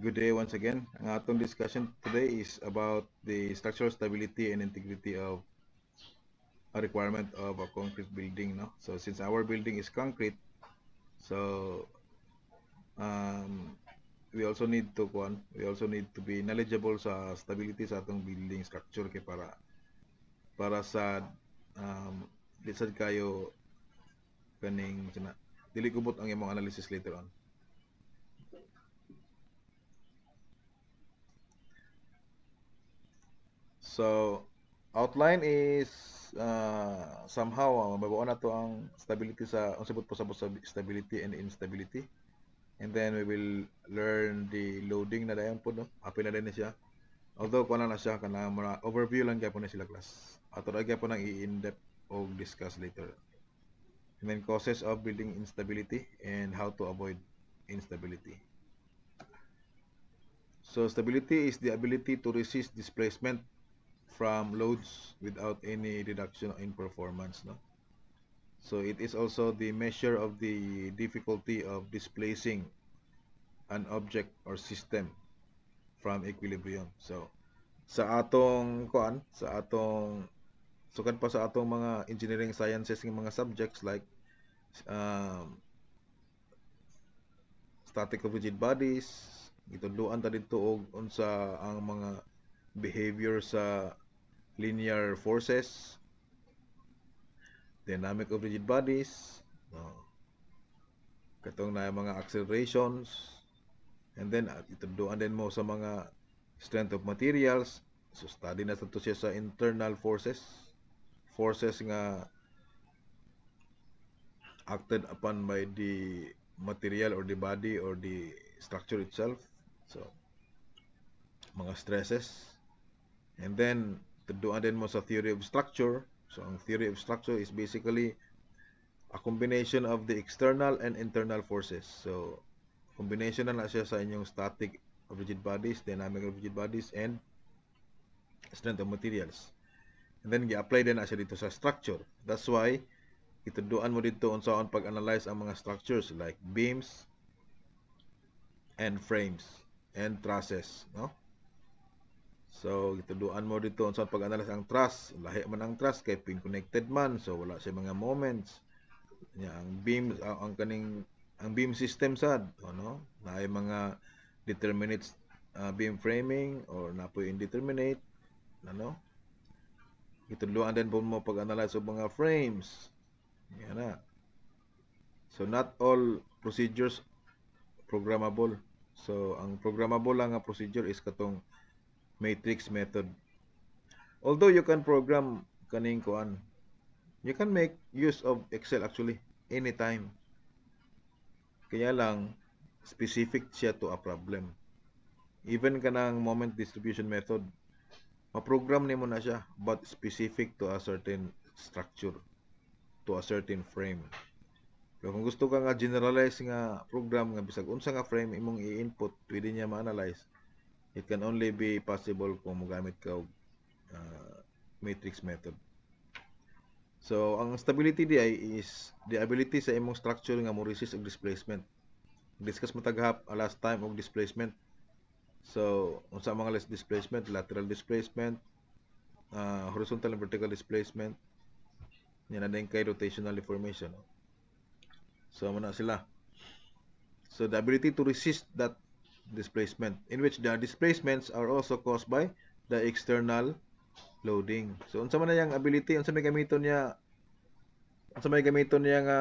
Good day once again. Ang atong discussion today is about the structural stability and integrity of a requirement of a concrete building. No, so since our building is concrete, so um, we also need to be knowledgeable sa stability sa atong building structure kay para sa di sad kayo kaning dili kubot ang imong analysis later on. So, outline is somehow mababaon na to ang stability sa unsabot po sa stability and instability. And then we will learn the loading na dayon po no. Apil na din na siya. Although kuno na siya kana mga overview lang gyapon na sila class. Ato ra gyapon ang i-in-depth o discuss later. And then causes of building instability and how to avoid instability. So stability is the ability to resist displacement from loads without any reduction in performance, no? So it is also the measure of the difficulty of displacing an object or system from equilibrium. So sa atong sukad pa sa atong mga engineering sciences ng mga subjects like um, static of rigid bodies, gitudloan ta didto og unsa ang mga behavior sa linear forces, dynamic of rigid bodies, no, katong na mga accelerations, and then itudloan din mo sa mga strength of materials. So study na to siya sa internal forces nga acted upon by the material or the body or the structure itself. So mga stresses. And then tuduan din mo sa theory of structure. So ang theory of structure is basically a combination of the external and internal forces. So combination na siya sa inyong static of rigid bodies, dynamic of rigid bodies, and strength of materials. And then gi-apply din na siya dito sa structure. That's why ituduan mo dito unsaon pag-analyze ang mga structures like beams and frames and trusses, no? So ituduan mo dito unsaon pag-analyze ang truss. Lahi man ang truss kay pin connected man, so wala siya mga moments. Nya ang beam ang kaning ang beam system sad, ano? Naay mga determinate beam framing or napoy indeterminate, ano? Itudloan din po mo pag-analyze og mga frames. Yan na. So not all procedures programmable. So ang programmable lang nga procedure is katong matrix method. Although you can program kaning kuan, you can make use of Excel actually anytime. Kaya lang specific siya to a problem. Even kanang moment distribution method, ma-program nimo na siya but specific to a certain structure, to a certain frame. Pero kung gusto ka nga generalize nga program nga bisag unsa nga frame imong i-input, pwede niya ma-analyze. It can only be possible kung mogamit ka og matrix method. So ang stability di ay is the ability sa imong structure nga mo resist og displacement. Discuss mo taghap last time og displacement. So unsa mga less displacement, lateral displacement, horizontal and vertical displacement, yan na din kay rotational deformation. So muna sila. So the ability to resist that displacement, in which the displacements are also caused by the external loading. So unsa man yang ability, unsa may gamiton niya, unsa may gamiton niya nga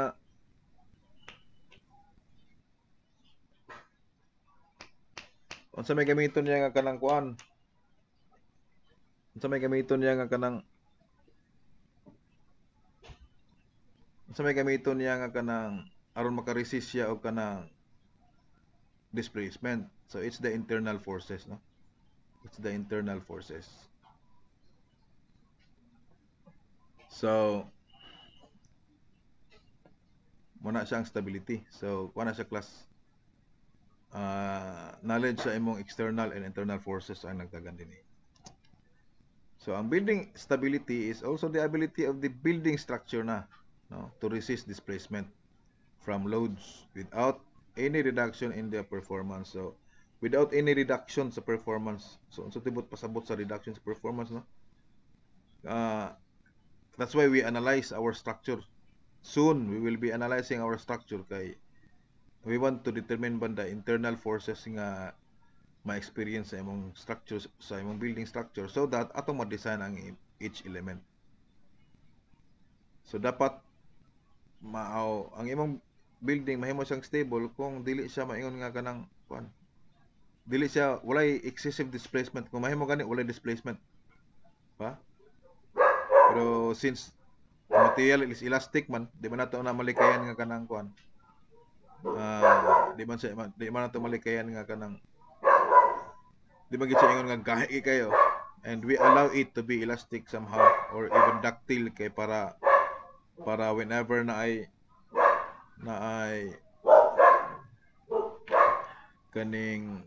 unsa may gamiton niya nga kanang kuan, unsa may gamiton niya nga kanang unsa may gamiton niya nga kanang aron makaresist siya og kanang displacement. So it's the internal forces, no? It's the internal forces. So muna siyang stability. So kuha na siya class knowledge sa imong external and internal forces ang nagdagan din. So ang building stability is also the ability of the building structure na, no, to resist displacement from loads without any reduction in their performance. So without any reduction sa performance. So unsa tibot pasabot sa reduction sa performance, no? That's why we analyze our structure. Soon we will be analyzing our structure kay we want to determine banda internal forces nga ma-experience sa imong structure, sa imong building structure, so that atong ma-design ang each element. So dapat ang imong building mahimo siyang stable kung dili siya maingon nga kanang kuan, dili siya walay excessive displacement. Kung mahimo gani walay displacement pa. Pero since material is elastic man, di man nato na malikayan nga kanang kuan, di man nato malikayan nga kanang, di man gid siya ingon nga gahi kayo, and we allow it to be elastic somehow or even ductile kay para whenever na ay kaning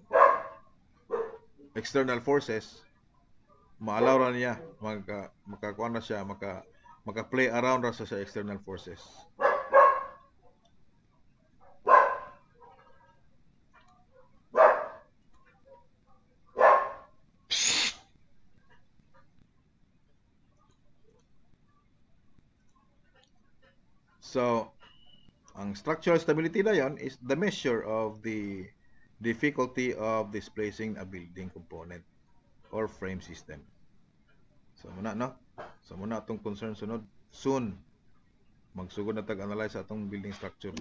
external forces, maalaw ra niya makakuan na siya, maka-play around ra sa external forces. So, ang structural stability na yon is the measure of the difficulty of displacing a building component or frame system. So, muna, no? So, muna atong concern sunod. Soon, magsugod na tag-analyze atong building structure.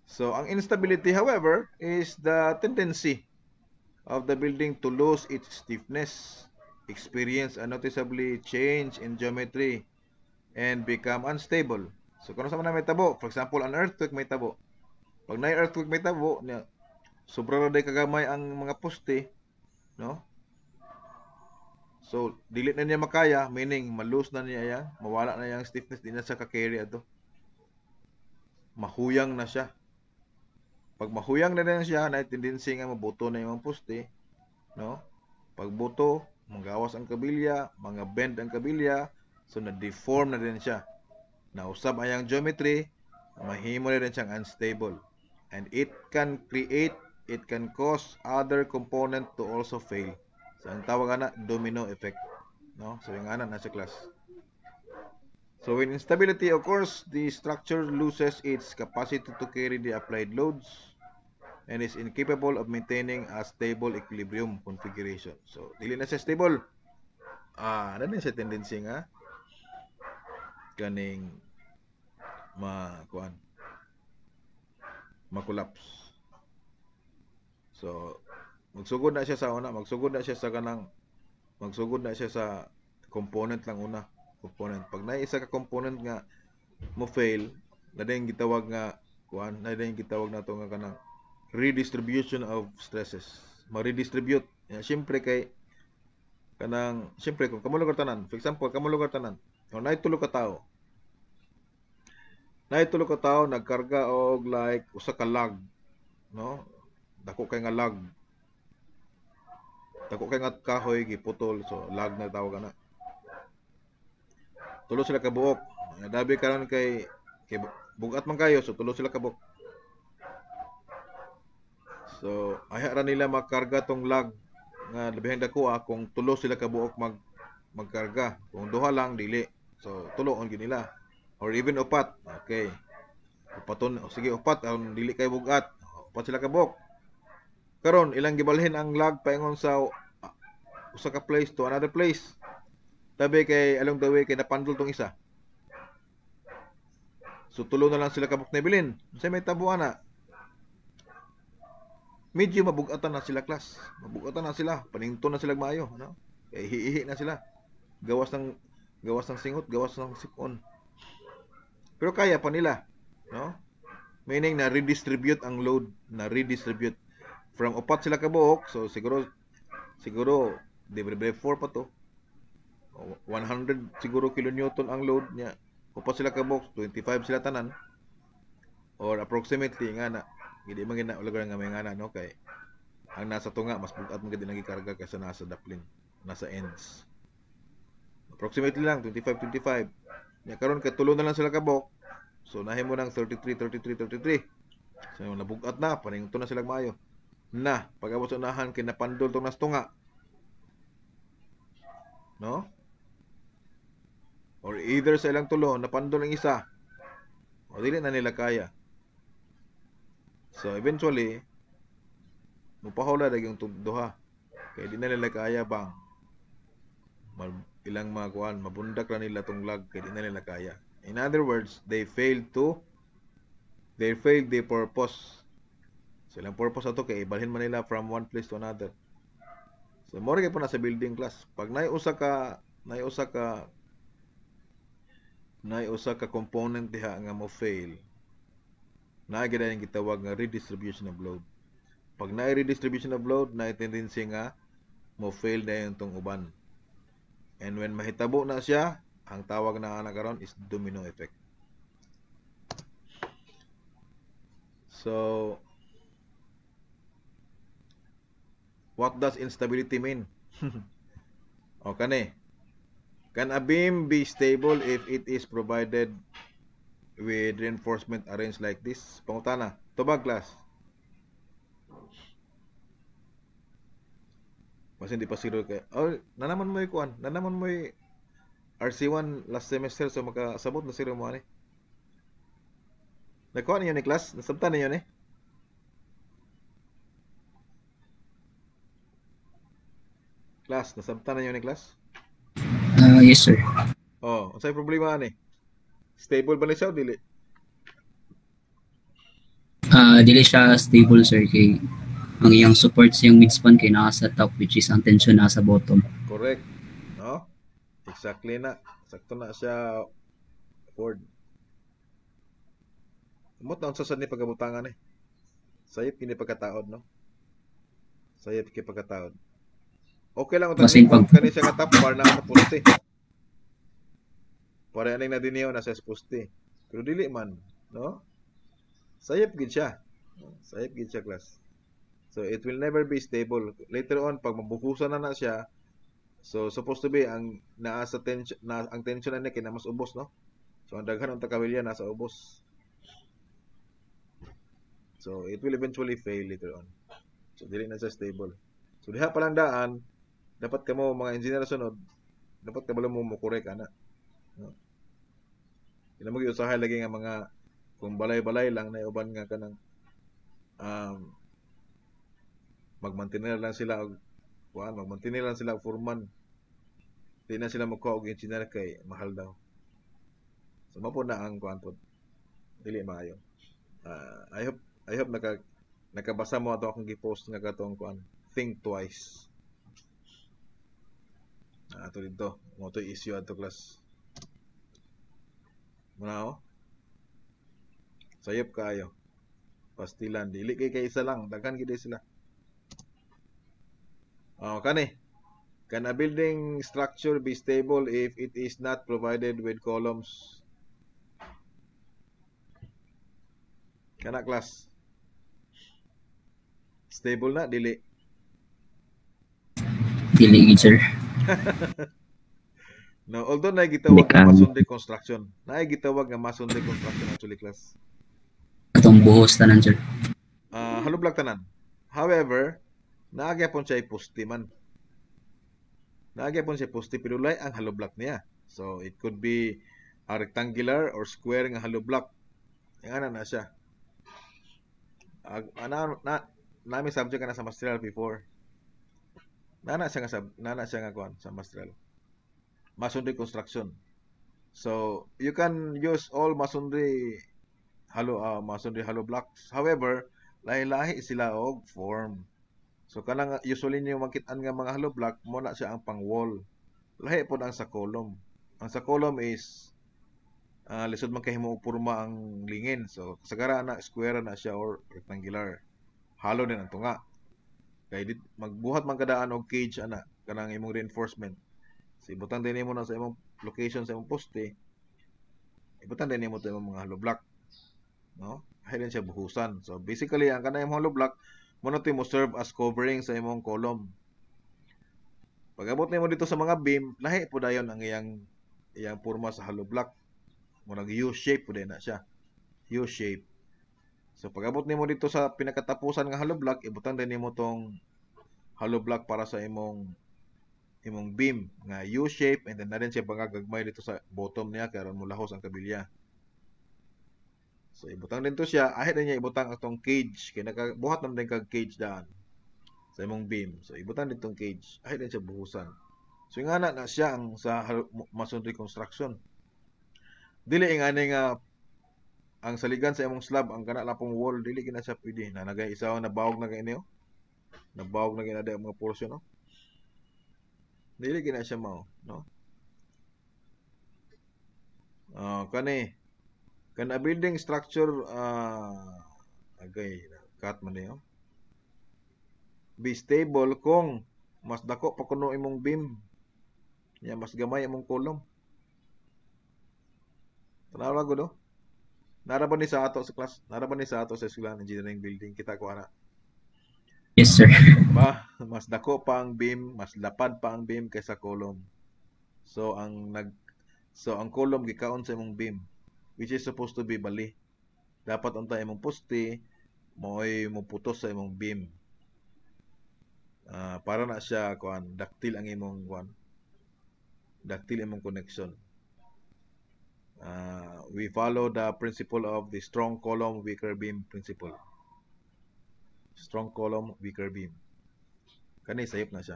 So, ang instability, however, is the tendency of the building to lose its stiffness, experience a noticeably change in geometry, and become unstable. So, kung sa man may tabo, for example, an earthquake may tabo. Pag na earthquake may tabo, sobra na day kagamay ang mga poste, no? So, dili na niya makaya, meaning malose na niya yan, mawala na yung stiffness, di na siya ka-carry ato. Mahuyang na siya. Pag mahuyang na rin siya, na tendency nga mabuto na yung poste, no? Pag buto, magawas ang kabilya, mga bend ang kabilya, so na-deform na rin siya. Nausab ayang geometry, mahimo na rin siyang unstable. And it can cause other component to also fail. So, ang tawag na domino effect. No? So, yung anan nasa class. So, when instability occurs, the structure loses its capacity to carry the applied loads and is incapable of maintaining a stable equilibrium configuration. So, dili na siya stable. Ano din siya tendency nga kaning ma-collapse. So, magsugod na siya sa component lang una. Pag naisa ka component nga mo fail, na din gitawag nato nga kanang redistribution of stresses. Ma-redistribute. Siyempre kung kamo lugar tanan, for example, o naitulo ka tao, nagkarga og like usa ka log, no? Dako kay nga log. Dako kay nga kahoy giputol, so log na tawag na. Tulo sila ka buok. Dabi karon kay bugat man kayo, so tulo sila ka buok. So ayha ra nila makarga tong log nga labihang dako kung tulo sila ka buok magkarga. Kung duha lang dili. So tuloon gid nila. Or even upat. Okay. Sige upat aron dili kay bugat. Upat sila ka buok. Karon ilang gibalhin ang log paingon sa usa ka place to another place. Tabi kay along the way kay napandol tong isa. So tulo na lang sila ka buok na bilin. Unsay may tabuan na? Medyo mabugatan na sila class. Mabugatan na sila. Panington na sila maayo, no? Kay hihi na sila. Gawas ng singot, gawas ng sipon. Pero kaya pa nila, no? Meaning na redistribute ang load, from upat sila ka buok, so siguro divided 4 pa to. 100 siguro kilonewton ang load niya. Upat sila ka buok, 25 sila tanan. Or approximately nga na hindi man gina ulagan nga may ngana, no? Kay ang nasa tunga mas bugat man gid nang gikarga kaysa nasa daplin, nasa ends. Approximately lang 25. Nya karon kay tulo na lang sila ka buok. So nahimo nang 33. So nabugat na, panington na sila maayo. na pagabot sa unahan kay napandol tong nastunga, no? Or either sa ilang tulo napandol ang isa o dili na nila kaya. So eventually mupahula dag yung duha kay di na nila kaya bang ilang mga kuan mabundak ra nila tong lag kay di na nila kaya. In other words, they failed their purpose. So ilang purpose ato kay ibalhin man nila from one place to another. So mo rin po na sa building class. Pag nay usa ka component diha nga mo fail, na gid ang gitawag nga redistribution of load. Pag na redistribution of load, na tendency nga mo fail dayon tong uban. And when mahitabo na siya, ang tawag na ana karon is domino effect. So what does instability mean? O kani, can a beam be stable if it is provided with reinforcement arranged like this? Pangutana, tubag class. Mas hindi pa zero kay. Oh, nanaman mo 'yung kuan, nanaman mo 'yung RC1 last semester so makasabot na zero mo ani. Nakuha niyo ni class, nasabtan niyo ni. Class, nasabtan niyo ni class? Yes, sir. Oh, unsay problema ani? Stable ba ni siya o dili? Dili siya stable, sir, kay ang iyang support sa iyang midspan kay nasa top, which is ang tension nasa bottom. Correct. No? Exactly na. Sakto na siya Ford. Umot na unsa sad ni pagabutangan eh. Sayip kini pagkataod, no? Sayip kini pagkataod. Okay lang unta Basin ni pag kani siya nga top bar na sa poste. Para aning na diniyo na sa poste. Pero dili man, no? Sayip gid siya. Sayip gid siya class. So it will never be stable. Later on pag mabuhusan na siya, so supposed to be ang naa sa tension na ang tension na niya kay na mas ubos, no? So ang daghan unta kabilya nasa ubos. So it will eventually fail later on. So dili na siya stable. So diha pa lang daan, dapat kamo mga engineer sunod, dapat kabalo mo correct ana. No? Ila mo giusahay lagi nga mga kung balay-balay lang na uban nga kanang magmantener lang sila og magmantener lang sila og foreman. Di na sila magkuha og engineer kay mahal daw. So mapo na ang kuan pod. Dili maayo. I hope nakabasa mo ato akong gi-post nga katong kuan. Think twice. Ato dito, mo to issue ato class. Muna oh. Sayop kaayo. Pastilan, dili kay isa lang, daghan gid sila. Kani. Can a building structure be stable if it is not provided with columns? Kana class. Stable na dili. dili gid, sir. No, although na gitawag nga masonry construction. Na gitawag nga masonry construction actually class. Atong buhos tanan, sir. Halublag tanan. However, naagyapon siya poste man. Naagyapon siya poste pero lay ang halublock niya. So it could be a rectangular or square nga halublock. Nga na siya. Nami subject ka na sa masteral before. Nana siya nga kuan sa masteral. Masonry construction. So you can use all masonry hollow blocks. However, lahi-lahi sila og form. So kanang usually niyo makit-an nga mga hollow block mo na siya ang pang-wall. Lahi pod ang sa column. Ang sa column is lisod man kahimo og porma ang lingin. So sagara na square na siya or rectangular. Hollow din ang tunga. Kay magbuhat man kadaan og cage ana kanang imong reinforcement. So ibutang din nimo na sa imong location sa imong poste. Ibutang din nimo to imong mga hollow block. No? Hayden siya buhusan. So basically ang kanang imong hollow block mo mo serve as covering sa imong column. Pag-abot nimo dito sa mga beam, lahi po dayon ang iyang porma sa hollow block. Mo nag U shape pud na siya. U shape. So pag-abot nimo dito sa pinakatapusan nga hollow block, ibutang din nimo tong hollow block para sa imong beam nga U-shape, and then na rin siya gagmay dito sa bottom niya kaya mo lahos ang kabilya. So ibutang din to siya, ahit na niya ibutang atong cage kay nakabuhat naman din kag cage daan sa imong beam. So ibutang din tong cage, ahit na siya buhusan. So nga na siya ang sa masonry construction. Dili ingani nga ang saligan sa imong slab ang kana lapong wall, dili gina siya pwede na nagay isaw na bawog na kaini oh. Nabawog na gina ang mga portion no. Dili gina siya mao, no? Kana building structure agay cut man niyo. Be stable kung mas dako pa kuno imong beam. Ya mas gamay imong column. Tanawa gud no? Nara ba ni sa ato sa class? Nara ba ni sa ato sa eskwelahan engineering building kita ko ana? Yes, sir. Ba, mas dako pa ang beam, mas lapad pa ang beam kaysa column. So ang column gikaon sa imong beam, which is supposed to be bali. Dapat unta imong poste mo'y muputos sa imong beam. Para na siya ductile ang imong ductile imong connection. We follow the principle of the strong column weaker beam principle. Strong column weaker beam. Kani sayop na siya.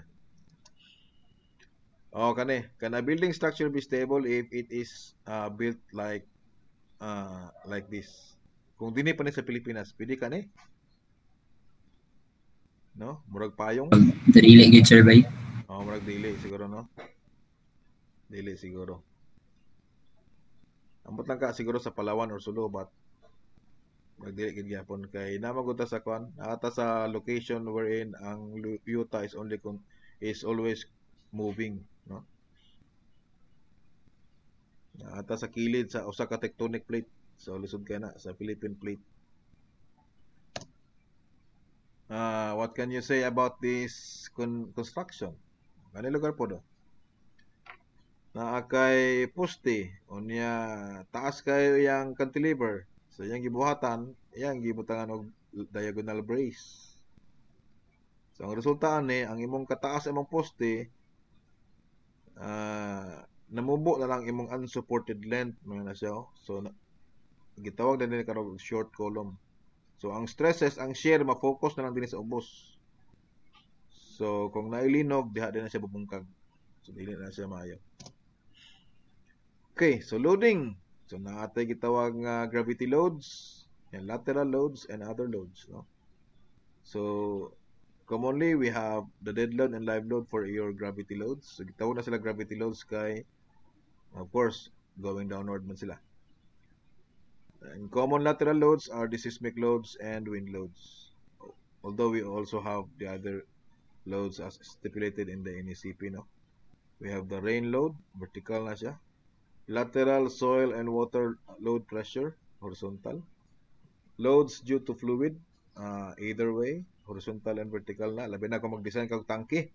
Can a building structure be stable if it is built like this? Kung dini pa ni sa Pilipinas, pwede kani? No? Murag payong? Dili gid, sir, bay. Murag dili siguro, no? Dili siguro. Ambot lang ka siguro sa Palawan or Sulu, but murag dili gid gyapon kay namaguta sa ata sa location wherein ang yuta is always moving, no? Ata sa kilid sa usa ka tectonic plate, so lisod kay na sa Philippine plate. What can you say about this construction? Kanang lugar po do? Na kay poste, unya taas kay yang cantilever. So yang gibuhatan, yang gibutangan og diagonal brace. So ang resulta ani, ang imong kataas imong poste namubo na lang imong unsupported length mga na siya. So gitawag na din karong short column. So ang stresses, ang shear ma-focus na lang din sa ubos. So kung nailinog, diha din na siya bubungkag. So dili na siya maayo. Okay, so loading. So naatay gitawag nga gravity loads, and lateral loads and other loads, no? So commonly we have the dead load and live load for your gravity loads. So gitawag na sila gravity loads kay of course going downward man sila. And common lateral loads are the seismic loads and wind loads. Although we also have the other loads as stipulated in the NECP, no? We have the rain load, vertical na siya. Lateral soil and water load pressure, horizontal. Loads due to fluid, either way, horizontal and vertical na. Labi na kung mag-design kag tangke.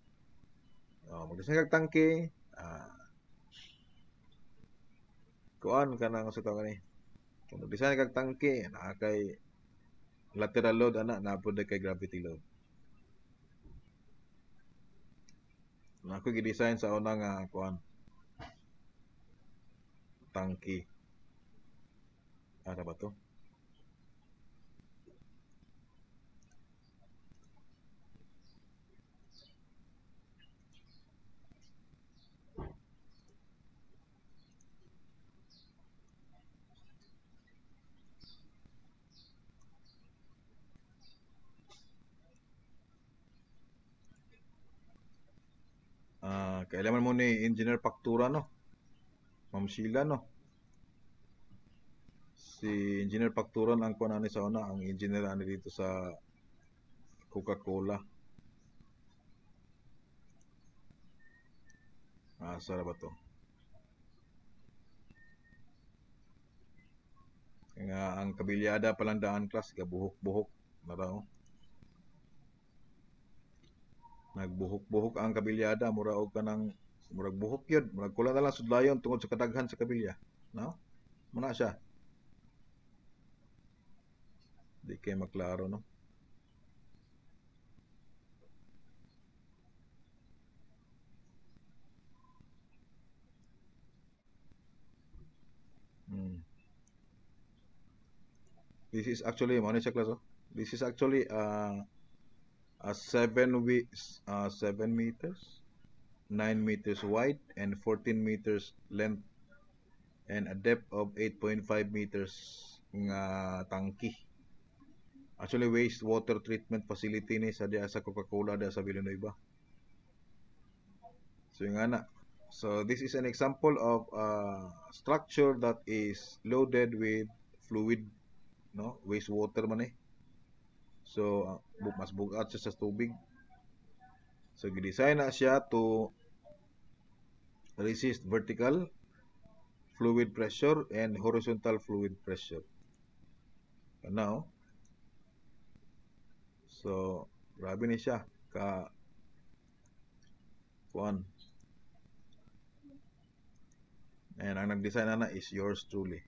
Mag-design kag tangke, kuan ka na sa tao ni. Kung mag-design kag tangke, kay lateral load ana napod kay gravity load. Ako gi-design sa una nga kuan tangke. Ara ba to? Kailangan mo ni Engineer Factura, no? Ma'am Sheila, no? Si Engineer Factura ang kuan ani sa una, ang engineer ani dito sa Coca-Cola. Sara ba to? Nga ang kabilyada palang daan class gabuhok-buhok na raw. Nagbuhok-buhok ang kabilyada, mura og kanang murag buhok yun, murag kulang na lang sudlayon tungod sa kadaghan sa kabilya, no? Muna siya. Di kay maklaro, no? Hmm. This is actually, mo siya class, oh. This is actually a 7 meters, 9 meters wide, and 14 meters length, and a depth of 8.5 meters nga tangki. Actually, wastewater treatment facility ni sa diya sa Coca-Cola diya sa Villanueva. So yung ana. So this is an example of a structure that is loaded with fluid, no? Wastewater man eh. So mas bugat siya sa tubig. So gidesign na siya to resist vertical fluid pressure and horizontal fluid pressure. Now, so grabe ni siya ka kuan. And ang nag-design na is yours truly.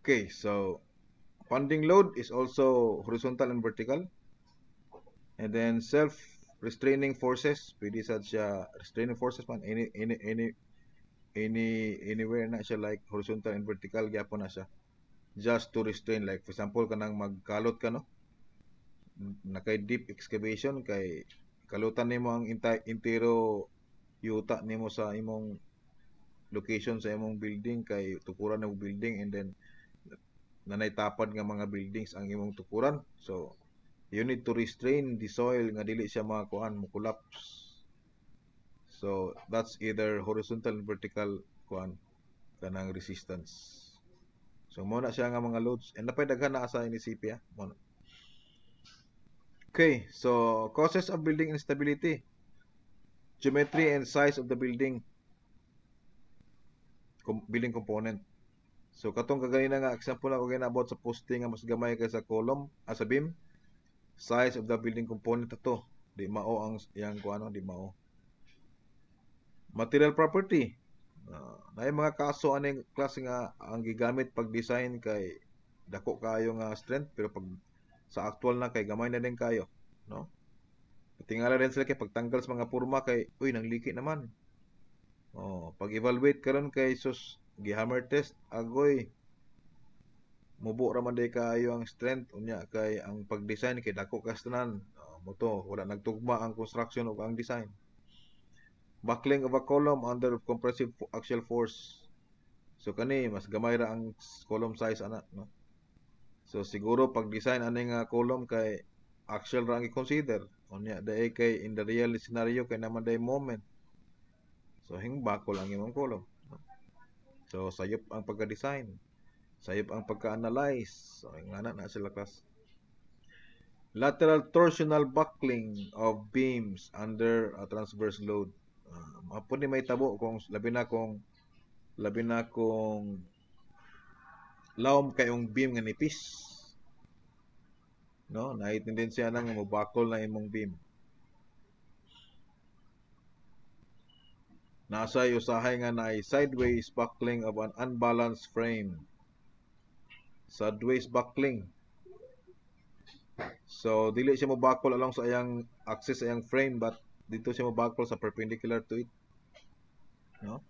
Okay, so funding load is also horizontal and vertical. And then self-restraining forces, pwede sad siya restraining forces man anywhere na siya, like horizontal and vertical gyapon na siya. Just to restrain, like for example kanang magkalot ka, no? Nakay deep excavation kay kalutan nimo ang intero yuta nimo sa imong location sa imong building, kay tukuran ng building, and then nanay tapad nga mga buildings ang imong tukuran. So you need to restrain the soil nga dili siya makakuan mo collapse. So that's either horizontal and vertical kuan kanang resistance. So mo na siya nga mga loads, and napay daghan na sa inisipya mo. Okay, so causes of building instability, geometry and size of the building building component. So katong kaganina nga example ako ginabot sa posting nga mas gamay kaysa column sa beam, size of the building component ato di mao ang yang kuano, di mao. Material property, na mga kaso aning klase nga ang gigamit pag design kay dako kayo nga strength, pero pag sa actual na kay gamay na din kayo, no? Tingala din sila kay pagtanggal sa mga porma kay uy nangliki naman. Pag evaluate karon kay sus gi-hammer test agoy mubo ra man day kayo ang strength unya kay ang pag-design kay dako kastanan. Mo to wala nagtugma ang construction ug ang design. Buckling of a column under compressive axial force. So kani mas gamay ra ang column size ana, no? So siguro pag design ani nga column kay axial ra ang i-consider. Unya dai kay in the real scenario kay naman day moment. So hingbakol ang imong column, no? So sayop ang pagka-design. Sayop ang pagka-analyze. So ingana na sila class. Lateral torsional buckling of beams under a transverse load. Mapun ni may tabo kung labi na kung lawom kayong beam nga nipis, no? Naay tendensya nang mobakol na imong beam. Nasa usahay nga naay sideways buckling of an unbalanced frame. Sideways buckling. So dili siya mobakol along sa iyang axis sa iyang frame, but dito siya mobakol sa perpendicular to it, no?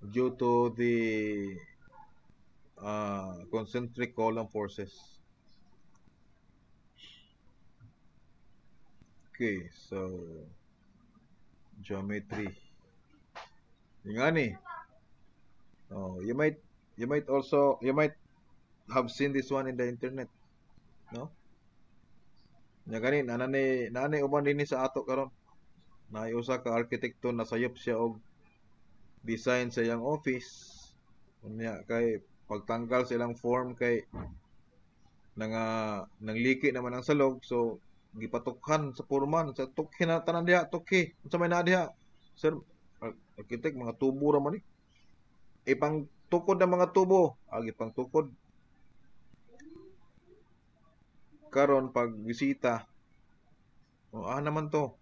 Due to the concentric column forces. Okay, so geometry. Ingani. You might have seen this one in the internet, no? Nya gani nanay uban dinhi sa ato karon. Naay usa ka arkitekto na sayop siya og design sa iyang office. Unya kay pagtanggal sa ilang form kay nangliki naman ang salog, so gipatukhan sa porman sa tukhi na tanan diha, tukhi unsa may naa diha, sir arkitek, mga tubo ra man ni ipang tukod ng mga tubo, ipang tukod karon pag bisita naman to.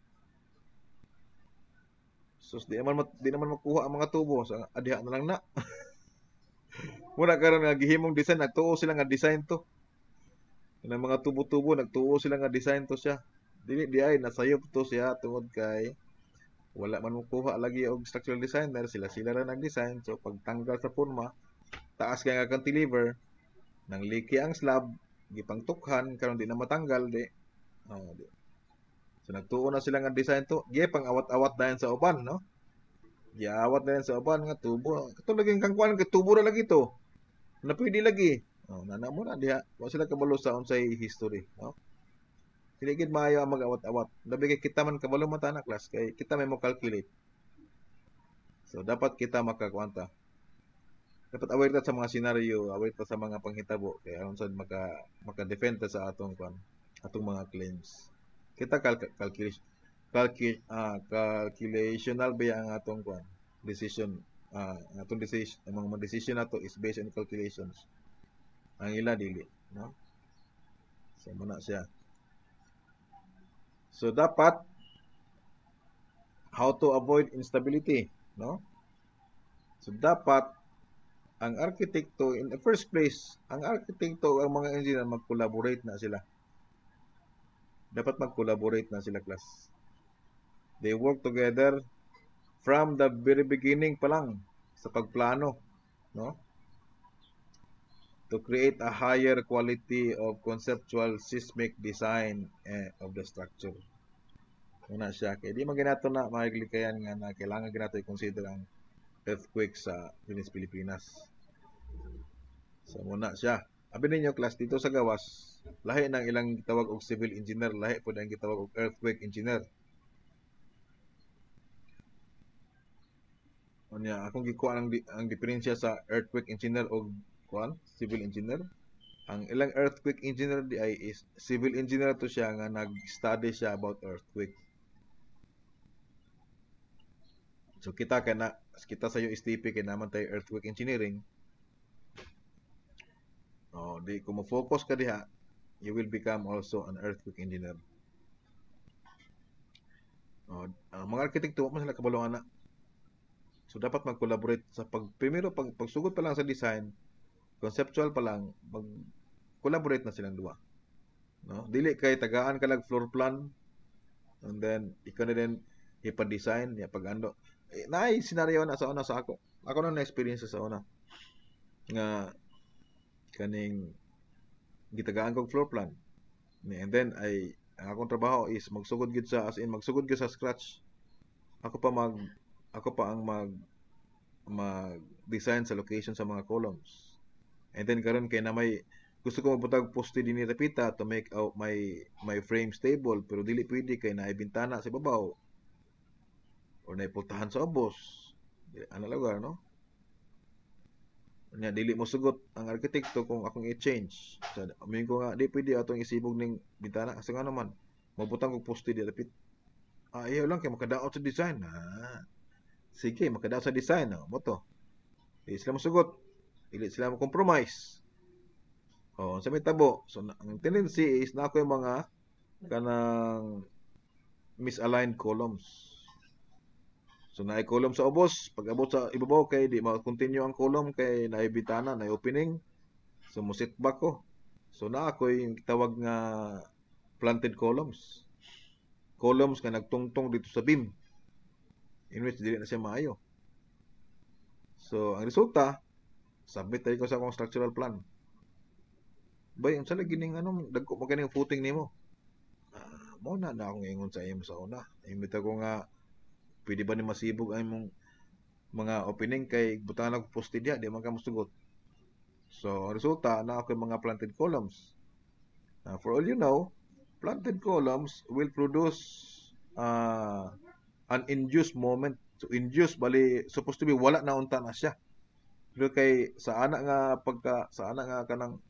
Sus di naman makuha ang mga tubo sa adiha na lang na. Muna karon nga gihimong design nagtuo sila nga design to. Ng mga tubo-tubo nagtuo sila nga design to siya. Dili di ay nasayop to siya tungod kay wala man makuha lagi og structural designer, sila ra nag-design. So pagtanggal sa forma, taas kay nga cantilever, nang liki ang slab, gipangtukhan karon di na matanggal di. Di. So nagtuo na sila nga design to, pang awat-awat dayon sa uban, no? Giawat na yan sa uban nga tubo. Kato lagi kang kuan kay tubo ra lagi to. Na pwede lagi. Nana mo na diha. Wa sila kabalo sa unsay history, no? Dili gid maayo ang mag-awat-awat. Labi kay kita man kabalo man ta na class kay kita may mo calculate. So dapat kita makakuanta. Dapat aware ta sa mga scenario, aware ta sa mga panghitabo kay aron sad maka-defend ta sa atong mga claims. Kita calculational ba ang atong decision, atong decision, ang mga decision nato is based on calculations. Ang ila dili, no? So muna siya. So dapat how to avoid instability, no? So dapat ang arkitekto in the first place, ang arkitekto ang mga engineer mag-collaborate na sila. Dapat mag-collaborate na sila class. They work together from the very beginning pa lang sa pagplano, no? To create a higher quality of conceptual seismic design of the structure. Muna siya. Kaya di maginato na mahiglikayan nga na kailangan ginato i-consider ang earthquake sa Pilipinas. So muna siya. Abi ninyo class dito sa gawas, lahi ng ilang gitawag og civil engineer, lahi po ang gitawag og earthquake engineer. Unya akong gikuha ang diferensya sa earthquake engineer og civil engineer. Ang ilang earthquake engineer di ay is civil engineer to siya nga nag-study siya about earthquake. So kita sa USTP kay naman tayo earthquake engineering. Di kung mo-focus ka diha, you will become also an earthquake engineer. Ang mga arkitekto mo sila kabalungan na. So dapat mag-collaborate sa pagsugod pa lang sa design, conceptual pa lang, mag-collaborate na silang duwa. No? Dili kay tagaan ka lag floor plan and then ikaw na din ipa-design, pag-ando. Naay scenario na sa una sa ako. Ako na experience sa una. Nga kaning gitagaan kog floor plan. And then ang akong trabaho is magsugod gid sa magsugod gid sa scratch. Ako pa ang mag-design sa location sa mga columns. And then karon kay na may gusto ko magbutag poste dinhi repita to make out my frame stable pero dili pwede kay naay bintana sa babaw or naay pultahan sa ubos. Ano lugar, no? Nya dili mo sugot ang arkitekto kung akong i-change. So, amin ko nga di pwede atong isibog ning bintana kasi nga naman mabutang kog poste di repit. Iyo lang kay makadaot sa design. Sige, makadaot sa design, mo to. Di sila mosugot. Dili sila mo compromise. Sa may tabo. So ang tendency is na ako yung mga kanang misaligned columns. So naay column sa ubos, pag abot sa ibabaw kay di ma-continue ang column kay naay bitana, naay opening. So mo sit back ko. So na ako yung tawag nga planted columns. Columns nga nagtungtong dito sa beam. In which dili na siya maayo. So ang resulta, submit tayo ko sa akong structural plan. Bay, unsa lagi ning dagko mo kaning footing nimo? Mo na akong ingon sa imo sa una. Imbita ko nga pwede ba ni masibog ang imong mga opening kay butangan og poste diha di man ka mosugot. So ang resulta na ako mga planted columns. For all you know, planted columns will produce an induced moment. So induced bali supposed to be wala na unta na siya. Pero kay sa ana nga kanang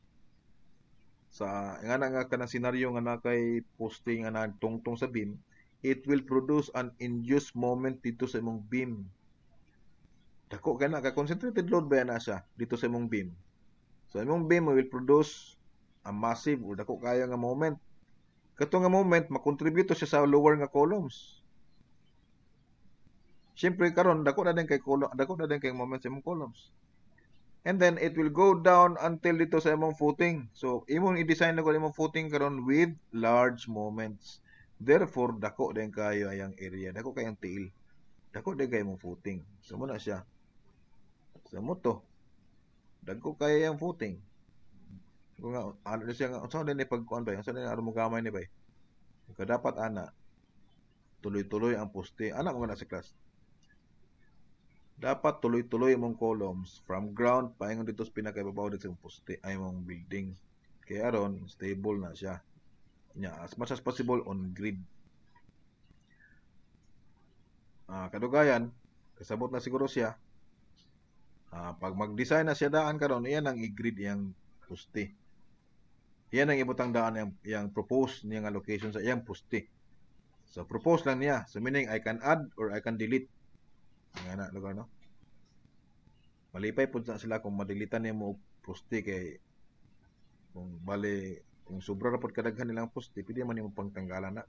scenario nga na kay posting nga nagtungtong sa beam, it will produce an induced moment dito sa imong beam. Dako kana ka concentrated load ba na siya dito sa imong beam. So imong beam will produce a massive or dako kayo nga moment. Kato nga moment makontribute siya sa lower nga columns. Siyempre karon dako na din kay moments imong columns. And then it will go down until dito sa imong footing. So imong i-design na ko imong footing karon with large moments. Therefore dako din kayo ayang area, dako kayang tiil. Dako din kayo imong footing. So muna siya. Sa moto, dako kayo yang footing. Kung nga ano siya nga unsa din ni pagkuan ba? Unsa din aron mo gamay ni ba? Dapat ana tuloy-tuloy ang poste. Ana mo na sa class. Dapat tuloy-tuloy mong columns from ground paingon dito sa pinakaibabaw dito sa poste ay mong building. Kaya aron stable na siya. Nya as much as possible on grid. Kadugayan, kasabot na siguro siya. Pag mag-design na siya daan karon, iyan ang i-grid iyang poste. Iyan ang ibutang daan yang propose niya nga location sa iyang poste. So propose lang niya. So meaning I can add or I can delete. Nga na lugar no. Malipay pud na sila kung madilitan niya mo poste kay kung sobra ra pud kadaghan nilang poste, pwede man nimo pangtanggalan na.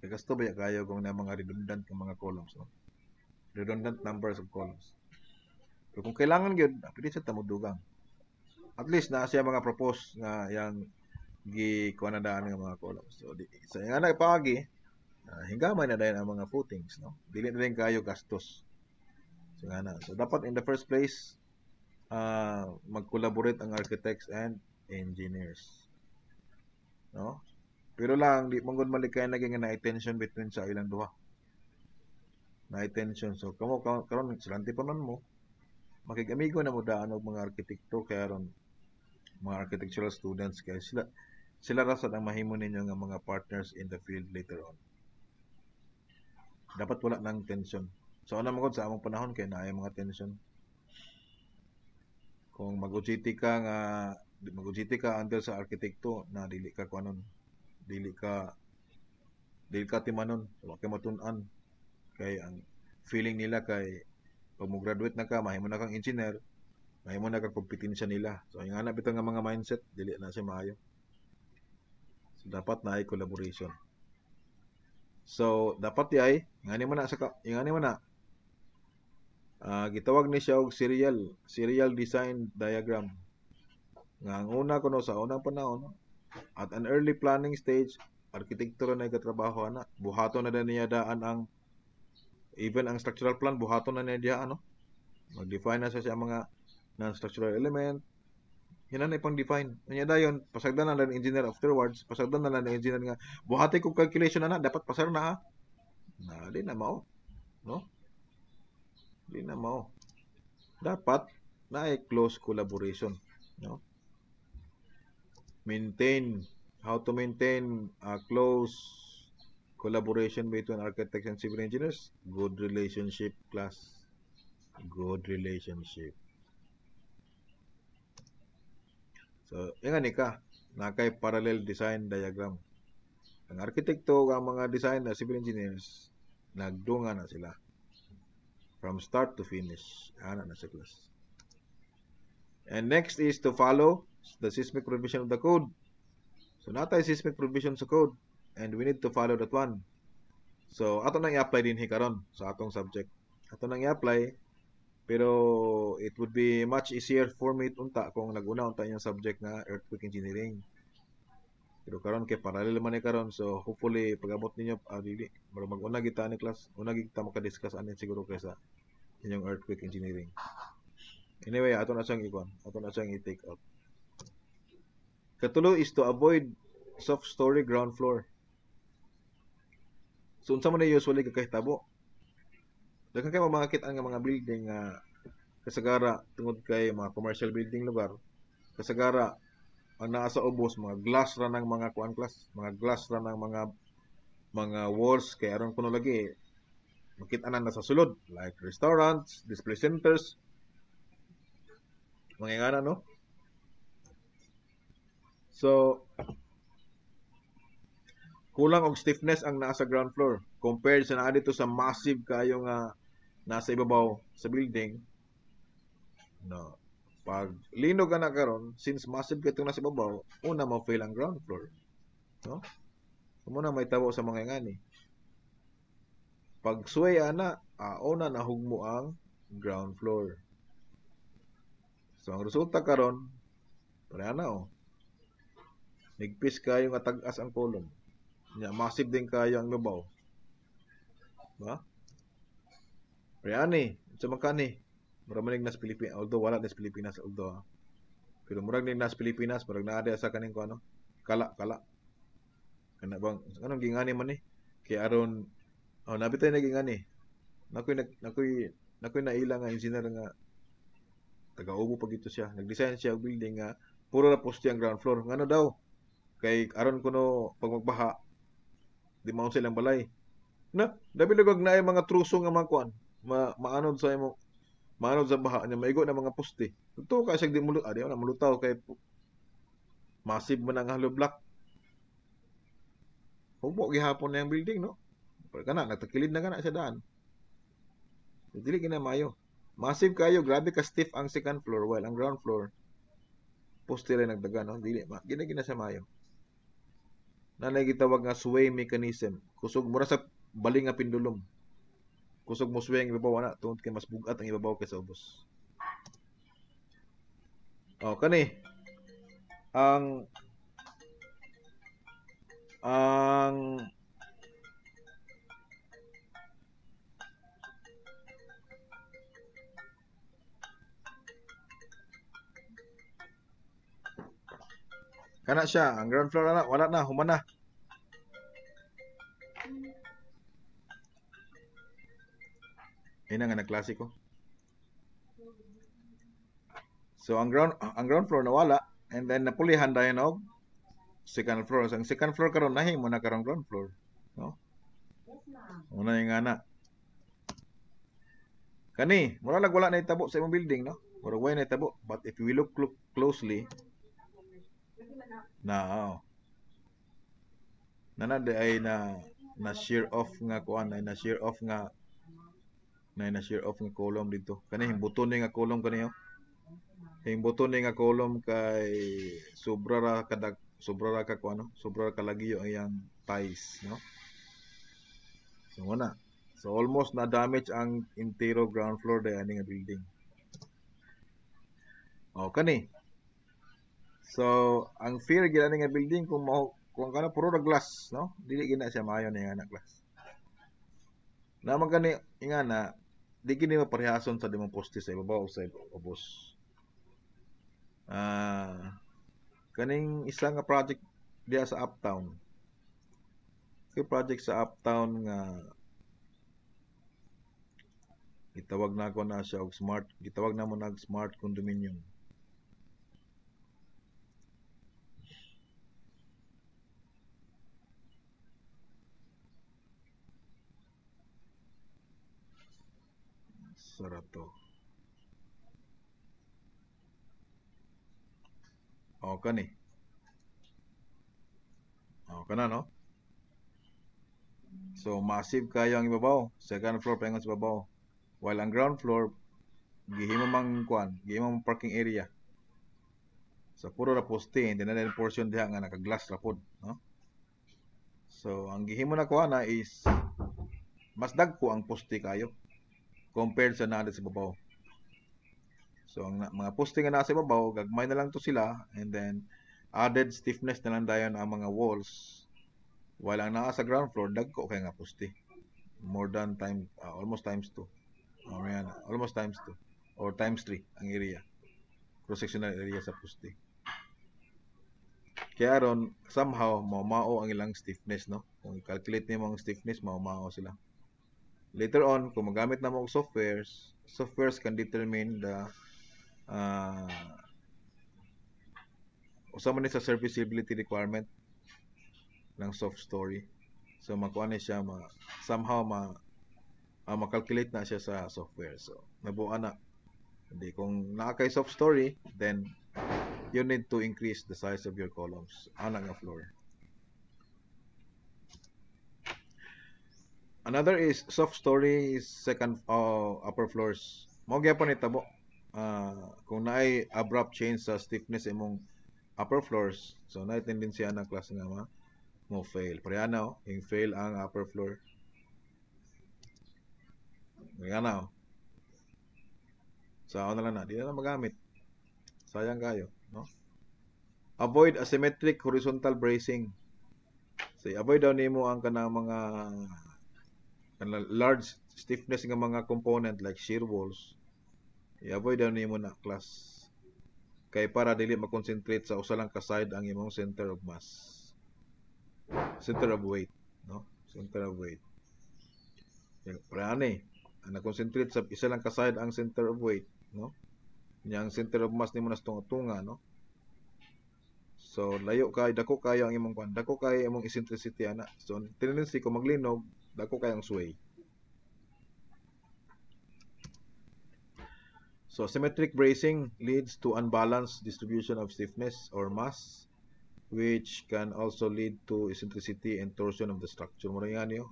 Kay gasto ba kayo kung na mga redundant ng mga columns no. Redundant numbers of columns. Pero kung kailangan gyud, pwede sa tamudugang. At least na siya mga propose nga yang kuanadaan ng mga columns. So sa nga nagpagi hinggamay na dayon ang mga footings no. Dili na rin kayo gastos. So nga na. So dapat in the first place mag-collaborate ang architects and engineers. No? Pero lang di mong malikay naging na tension between sa ilang duha. Na tension. So kamo karon silante pa man mo makigamigo na mo daan og mga arkitekto kaya ron mga architectural students kaya sila rasad ang mahimo ninyo nga mga partners in the field later on. Dapat wala nang tension. So ano mo sa among panahon kay naay mga tension. Kung mag-UGT ka until sa arkitekto na dili ka kuanon, dili ka timanon, wa kay matun-an kay ang feeling nila kay pag mo graduate na ka, mahimo na kang engineer, mahimo na kang kompetensya nila. So ang hanap ito nga mga mindset, dili na siya maayo. So dapat na ay collaboration. So dapat ay ngani man na gitawag ni siya og serial design diagram. Nga ang una kuno sa unang panahon at an early planning stage, arkitektura na katrabaho ana, buhaton na niya daan ang even ang structural plan buhaton na niya ano. Mag-define na siya mga non-structural element. Yan na ipang-define. Anya dayon, pasagdan na lang engineer afterwards, pasagdan na lang engineer nga buhati ko calculation na dapat pasar na ha. Na di na mao. No? Di na mao. Dapat na ay close collaboration, no? How to maintain a close collaboration between architects and civil engineers. Good relationship, class. Good relationship. So, yan ka. Nakay parallel design diagram. Ang arkitekto, ang mga design na civil engineers, nagdunga na sila. From start to finish. Ana na sa class. And next is to follow the seismic provision of the code. So, natay seismic provision sa code. And we need to follow that one. So, ato nang i-apply din hikaron sa atong subject. Ato nang i-apply. Pero, it would be much easier for me unta kung nag-una unta yung subject na earthquake engineering. Pero karon kay parallel man ni karon, so hopefully pag-abot ninyo dili mag-una kita ni class, una kita maka-discuss anin siguro kaysa inyong earthquake engineering. Anyway, ato na siyang i-take out. Katulo is to avoid soft story ground floor. So unsa man na usually kakahitabo? Daghan kay mamakit ang mga building nga kasagara tungod kay mga commercial building lugar. Kasagara ang naa sa ubos mga glass ra ng mga kuan class, mga glass ra ng mga walls kay aron kuno lagi makita na sa sulod like restaurants, display centers. Mga ngana no? So kulang og stiffness ang naa sa ground floor compared sa naa dito sa massive kayo nga nasa ibabaw sa building. No. Pag linog na karon, since massive katong nasa ibabaw, una mo fail ang ground floor. No? Muna may tabo sa mga ngani. Pag sway ana, una nahugmo ang ground floor. So ang resulta karon, pareha na oh. Nigpis kayo nga tag-as ang column. Nya massive din kayo ang lubaw. Ba? Pareha ni, sa makani. Murag manig nas Pilipinas, although wala nas Pilipinas although. Pero murag ning nas Pilipinas, murag naa sa kaning ko ano, kala. Kana bang anong gingani man ni? Kay aron nabitay na gingani. Nakoy naila nga engineer nga taga-ubo pa gito siya. Nag-design siya og building nga puro na poste ang ground floor. Ngano daw? Kay aron kuno pag magbaha di mao silang balay. Na, dabi lugag na ay mga truso nga mga kuan. Maanod sa imo maanod sa baha nya maigo na mga poste. Totoo ka siya di mulut, di na mulutaw kay massive man ang hollow block. Hubo gihapon na yung building no. Pero kana nagtakilid na kana sa daan. Dili gina mayo. Massive kayo, grabe ka stiff ang second floor while ang ground floor poste rin nagdaga no. Dili gina sa mayo. Nanay gitawag nga sway mechanism. Kusog mura sa baling nga pendulum. Kusog mo sway ang ibabaw ana tungod kay mas bugat ang ibabaw kaysa ubos. Kani ang kana siya, ang ground floor na, wala na, human na. Ina nga nagklasiko. So ang ground floor nawala and then napulihan dayon og second floor. So, ang second floor karon nahimo na karong ground floor, no? Una yung ana. Kani, mura lang wala na itabo sa imong building, no? Mura way na itabo. But if we look closely, na nanade ay na shear off nga kuan ay na shear off nga column dito. Kani himbuton ni nga column kaniyo. Himbuton ni nga column kay sobra ra ka kuan, sobra ra kalagyo ang iyang ties, no? So wala. So almost na damage ang entire ground floor day ani nga building. Kani. So ang fear gid ani nga building kung kana puro ra glass, no? Dili gina siya maayo ni nga glass. Naman kani ingana di kini maparehason sa dimong poste sa ibabaw sa ubos. Kaning isa nga project diya sa Uptown. Kay project sa Uptown nga gitawag na ko na siya og gitawag na mo nag smart condominium. Sarato. Kani. Kana no? So massive kayo ang ibabaw. Second floor paingon sa ibabaw. While ang ground floor gihimo mang parking area. So puro ra poste, hindi na din portion diha nga naka-glass ra pod, no? So ang gihimo na kuha na is mas dagko ang poste kayo compared sa naa sa ibabaw. So ang mga poste nga nasa ibabaw, gagmay na lang to sila and then added stiffness na lang dayon ang mga walls. While ang naa sa ground floor dagko kay nga poste. More than almost times 2. Almost times 2 or times 3 ang area. Cross-sectional area sa poste. Kaya ron somehow mao ang ilang stiffness, no? Kung i-calculate nimo ang stiffness, mao sila. Later on, kung magamit na mo og softwares can determine the usa man ni sa serviceability requirement ng soft story. So makuha ni siya somehow makalculate na siya sa software. So nabuo na. Hindi kung naa kay soft story, then you need to increase the size of your columns ana nga floor. Another is soft story is second upper floors. Mao gyapon itabo. Kung naay abrupt change sa stiffness imong upper floors, so naay tendency ana klase nga mo fail. Pareha na yung fail ang upper floor. Nga na, oh. Sa na lang na, di na lang magamit. Sayang kayo, no? Avoid asymmetric horizontal bracing. So, avoid daw nimo ang kanang mga large stiffness nga mga component like shear walls. I-avoid daw nimo na class. Kay para dili ma-concentrate sa usa lang ka side ang imong center of mass. Center of weight, no? Center of weight. Pero ani, na-concentrate sa isa lang ka side ang center of weight, no? Yang center of mass nimo nas tunga, no? So layo kay dako kayo ang imong dako kay imong eccentricity ana. So tendency ko maglinog, dako kay ang sway. So symmetric bracing leads to unbalanced distribution of stiffness or mass, which can also lead to eccentricity and torsion of the structure. Mura nga niyo.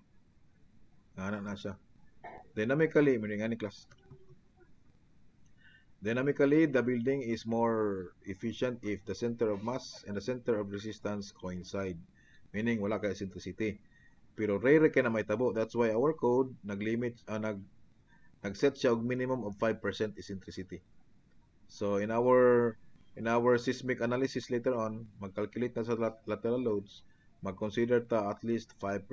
Ana na siya. Dynamically, mura nga ni class. Dynamically, the building is more efficient if the center of mass and the center of resistance coincide, meaning wala ka eccentricity. Pero rare kay na may tabo. That's why our code nag-limit, nag-set siya og minimum of 5% eccentricity. So in our seismic analysis later on, mag-calculate na sa lateral loads, mag-consider ta at least 5%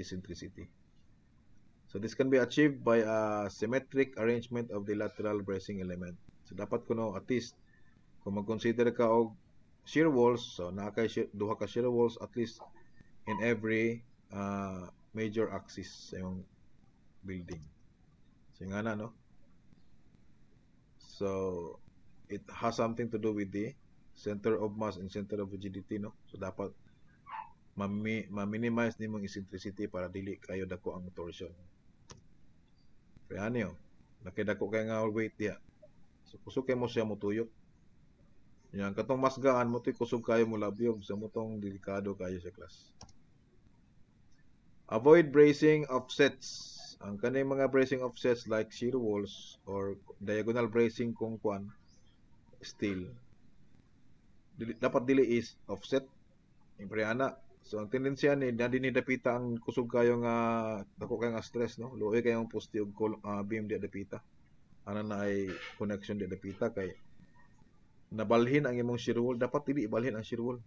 eccentricity. So this can be achieved by a symmetric arrangement of the lateral bracing element. So dapat kuno at least kung mag-consider ka og shear walls, so naa kay duha ka shear walls at least in every major axis sa imong building. So nga na, no? So it has something to do with the center of mass and center of rigidity, no? So dapat ma-minimize nimong eccentricity para dili kayo dako ang torsion. Kaya niyo, nakidako kay nga weight diya. So kusog kay mo siya motuyok. Yan katong masgaan mo tuy kusog kayo mo labyog sa motong delikado kayo sa class. Avoid bracing offsets. Ang kanang mga bracing offsets like shear walls or diagonal bracing kung kuan steel. Dapat dili is offset. Impre ana. So ang tendensya ni dinhi dapita ang kusog kayo nga dako kay nga stress, no. Luoy kay ang poste og beam di dapita. Ana na ay connection di dapita kay nabalhin ang imong shear wall. Dapat dili ibalhin ang shear wall.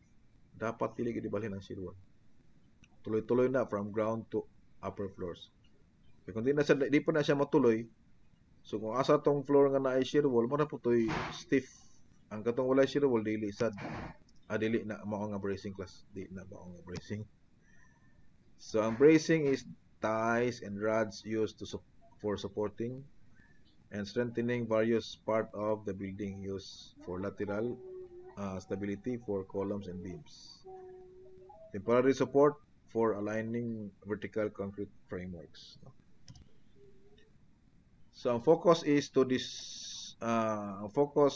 Dapat dili gid ibalhin ang shear wall. Tuloy-tuloy na from ground to upper floors. Kaya kung di pa na siya matuloy, so kung asa tong floor nga naay shear wall, mo na putoy stiff. Ang katong walay shear wall dili sad. Dili na mao nga bracing class. Di na mao nga bracing. So ang bracing is ties and rods used for supporting and strengthening various part of the building used for lateral stability for columns and beams. Temporary support for aligning vertical concrete frameworks. So ang focus is to this ang focus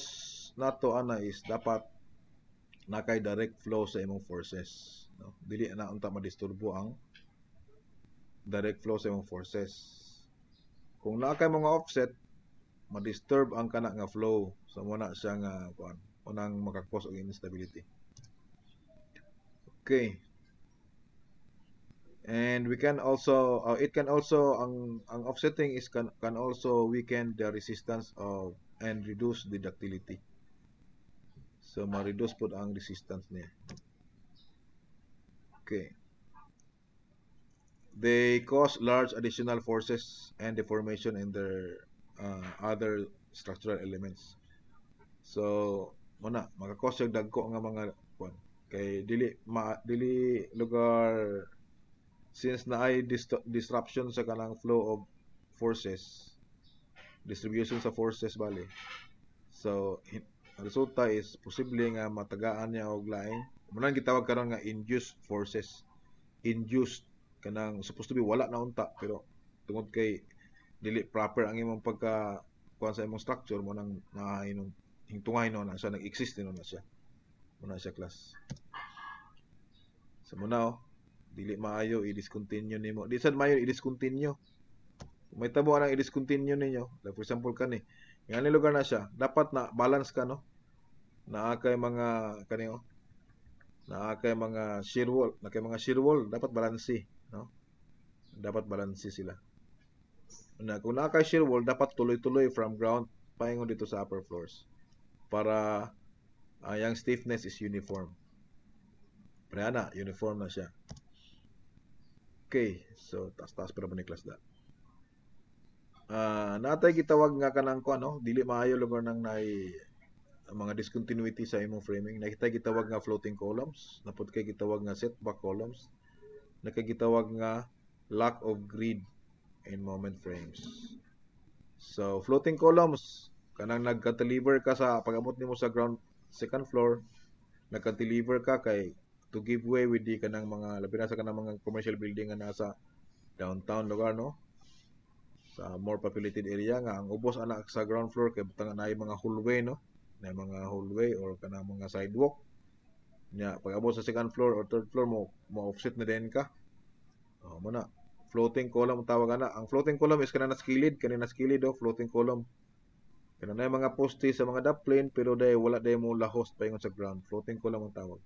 nato ana is dapat nakay direct flow sa imong forces, no? Dili na unta madisturbo ang direct flow sa imong forces. Kung naa kay mga offset, ma-disturb ang kana nga flow. So muna siya nga kuan, unang maka-cause og instability. Okay. And we can also it can also ang offsetting is can also weaken the resistance of and reduce the ductility. So ma-reduce pud ang resistance niya. Okay. They cause large additional forces and deformation in their other structural elements. So muna maka-cause yung dagko nga mga kuan kay dili lugar since naay disruption sa kanang flow of forces, distribution sa forces bali. So ang resulta is posible nga matagaan niya og laing munang gitawag karon nga induced forces. Induced kanang supposed to be wala na unta pero tungod kay dili proper ang imong pagka kuan sa imong structure mo nang nahinon hingtungay no na siya nag-exist no na siya. Muna siya class. So muna dili maayo i-discontinue nimo. Di sad maayo i-discontinue. May tabo anang i-discontinue ninyo. Like for example kani, nga ni lugar na siya, dapat na balance ka no. Naa kay mga kaniyo. Naa kay mga shear wall, na kay mga shear wall dapat balanse, no? Dapat balanse sila. Kung naa kay shear wall, dapat tuloy-tuloy from ground paingon dito sa upper floors para yung stiffness is uniform. Pre ana, uniform na siya. Okay, so taas-taas para ni class da. Natay gitawag nga kanang ko ano, dili maayo lugar nang nay mga discontinuity sa imong framing. Nakita gitawag nga floating columns, napud kay gitawag nga setback columns, nakagitawag nga lack of grid in moment frames. So floating columns kanang nagka-deliver ka sa pag-abot nimo sa ground second floor, nagka-deliver ka kay to give way with the kanang mga labi na sa kanang mga commercial building nga nasa downtown lugar no, sa more populated area nga ang ubos anak sa ground floor kay butang na mga hallway no, na mga hallway or kanang mga sidewalk nya pag-abot sa second floor or third floor mo offset na din ka. Mo na floating column tawag ana. Ang floating column is kanang kanina skilled floating column. Kanang na mga poste sa mga dapplane pero wala mo lahos paingon sa ground. Floating column ang tawag.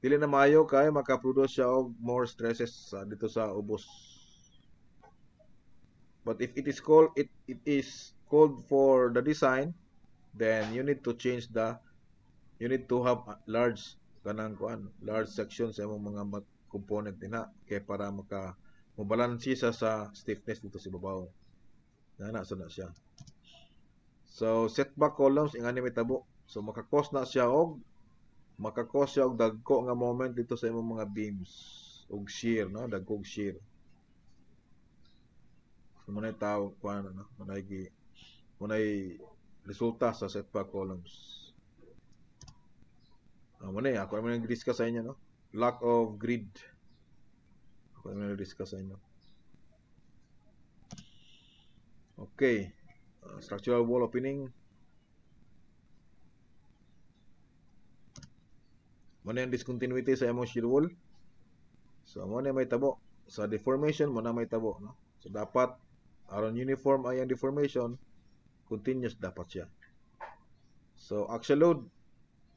Dili na maayo kay maka-produce siya og more stresses dito sa ubos. But if it is called for the design, then you need to have large sections sa imong mga component dinha kay para mabalansi sa stiffness dito sa babaw. Na siya. So setback columns ingani may tabo. So makakos siya og dagko nga moment dito sa imong mga beams og shear no, dagkog shear. So manay tawag kuan no, manay resulta sa setback columns. Ako ay nag-discuss sa inyo no, lack of grid. Ako ay nag-discuss sa inyo. Okay, structural wall opening. Muna yung discontinuity sa imong shear wall. So muna may tabo. Sa deformation muna may tabo no. So dapat aron uniform ay ang deformation, continuous dapat siya. So axial load,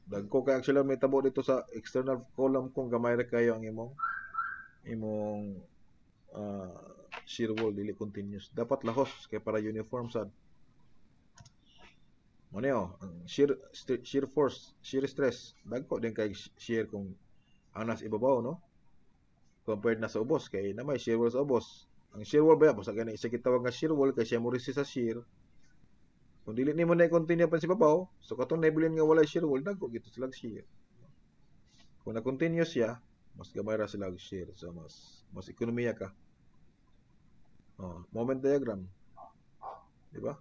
dagko kay axial load may tabo dito sa external column kung gamay ra kayo ang imong shear wall dili continuous. Dapat lahos kay para uniform sad. Muna ang shear force, shear stress, dagko din kay shear kung anas ibabaw no. Compared na sa ubos kay na may shear wall sa ubos. Ang shear wall ba basta gani isa gitawag nga shear wall kay siya mo resist sa shear. Kung dili nimo na i-continue pa si babaw, so katong naibilin nga walay shear wall dagko gito sila shear. Kung na-continue siya, mas gamay ra sila shear, so mas ekonomiya ka. Moment diagram. Di ba?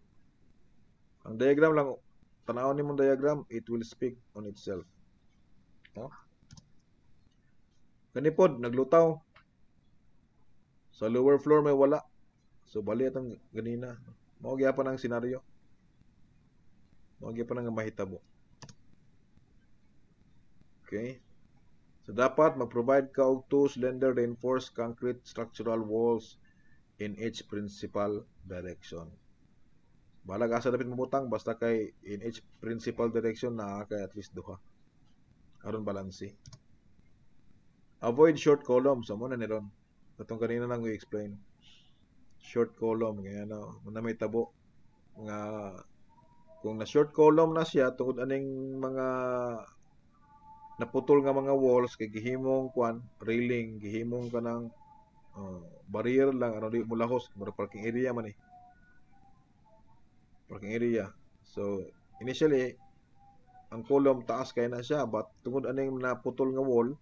Ang diagram lang, tanawon nimong diagram, it will speak on itself. Kanipod, naglutaw. Sa lower floor may wala. So, bali atong ganina. Mao gyapon ang senaryo. Mao gyapon ang mahitabo. Okay? So, dapat mag-provide ka og 2 slender reinforced concrete structural walls in each principal direction. Balag asa dapat mabutang basta kay in each principal direction na kay at least duha. Aron balansi. Avoid short columns. Amo na ni ron. Katong kanina lang i-explain. Short column kaya na may tabo nga kung na short column na siya tungod aning mga naputol nga mga walls kay gihimong railing, gihimong kanang barrier lang ano di mulahos mura parking area man parking area. So initially ang column taas kay na siya but tungod aning naputol nga wall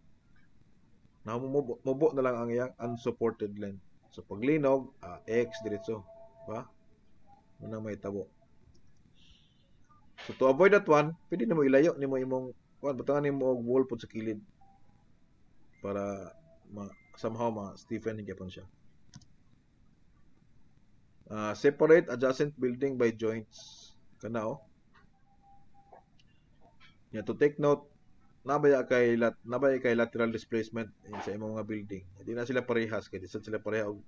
mubo na lang ang iyang unsupported length. So paglinog X diretso ba muna may tabo. So to avoid that one pwede nimo ilayo nimo imong butangan nimo og wall pud sa kilid para somehow ma-stiffen gyapon siya. Separate adjacent building by joints. Kana to take note, nabaya kay lateral displacement sa imong mga building. Hindi na sila parehas kay di sila pareha og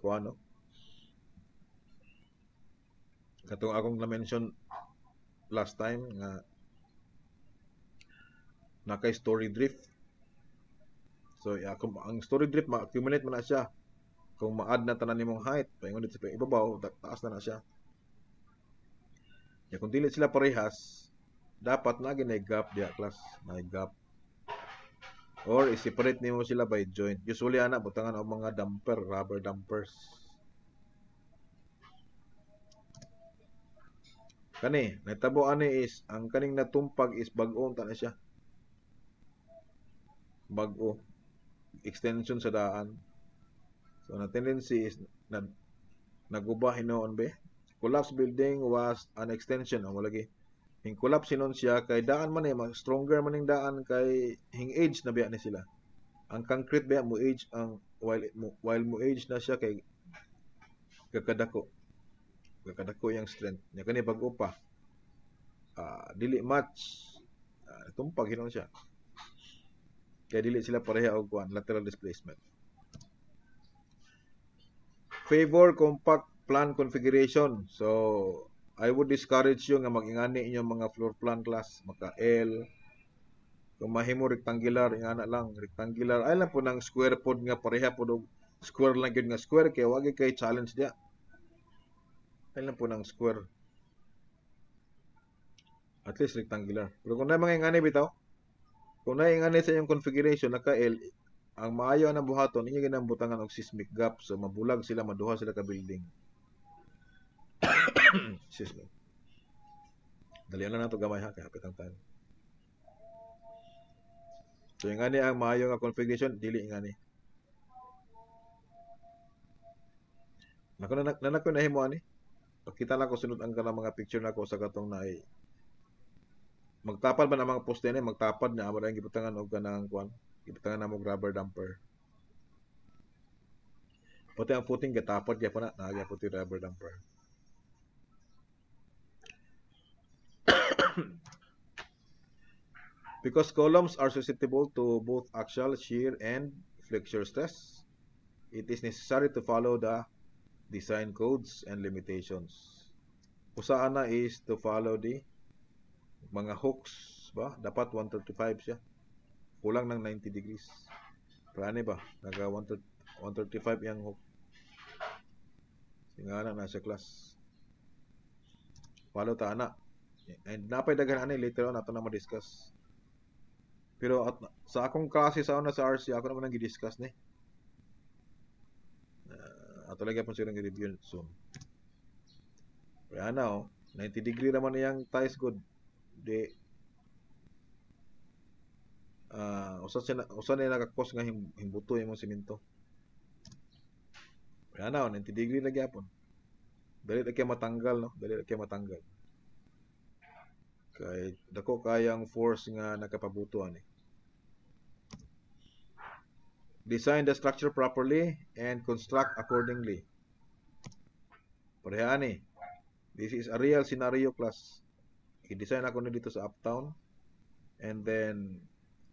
kuano. Katong akong na-mention last time nga nakay story drift. So ang story drift ma-accumulate man na siya kung ma-add na tanan nimong height, paingon dito sa ibabaw, taas na siya. Ya kung dili sila parehas, dapat na ginay gap diya class, na gap. Or i-separate nimo sila by joint. Usually ana butangan og mga damper, rubber dampers. Kani, nahitabo ani is ang kaning natumpag is bag-o ta na siya. Bag-o. Extension sa daan. So na tendency is naguba hinoon be. Collapse building was an extension o lagi. Hing collapse hinon siya kay daan man stronger man ning daan kay hing age na biya ni sila. Ang concrete biya mo age ang while mo age na siya kay kakadako yung strength nya kani bag-o pa dili match tumpag hinon siya kaya dili sila pareha og lateral displacement. Favor compact plan configuration. So I would discourage you nga mag-ingani inyong mga floor plan class maka L. Kung mahimo rectangular ingana lang rectangular ay lang po ng square pod nga pareha pod og square lang gyud nga square kay wagi kay challenge dia. Ay lang po ng square. At least rectangular. Pero kung na mga ingani bitaw, kung na ingani sa inyong configuration naka L, ang maayo ang buhaton inyo ginang butangan og seismic gap so mabulag sila maduha sila ka building. Seismic. Dali na nato gamay ha kay hapit ang time. So ingani ang maayo nga configuration dili ingani. Nako na himo ani. Pakita na ko sunod ang kanang mga picture nako sa katong naay magtapad ba na mga poste ni magtapad na amo ang gibutangan og kanang kuan gibutangan na mo rubber damper pati ang footing gatapad gyapon na naagya puti rubber damper. Because columns are susceptible to both axial shear and flexure stress, it is necessary to follow the design codes and limitations. Usa na is to follow the mga hooks ba dapat 135 siya kulang ng 90 degrees plane ba naga 135 yang hook singana na sa class follow ta ana and napay daghan ani later on ato na ma-discuss pero sa akong klase sa una sa RC ako naman ang gi-discuss ni ato lagi pa silang i-review soon kaya na 90 degree naman yang ties good di usa na nakakos nga himbuto imong semento. Kaya na 90 degree lagi apon. Dali ra kay matanggal no, dali ra kay matanggal. Kay dako kayang force nga nakapabuto ani. Design the structure properly and construct accordingly. Pareha ani. This is a real scenario class. I-design ako na dito sa Uptown and then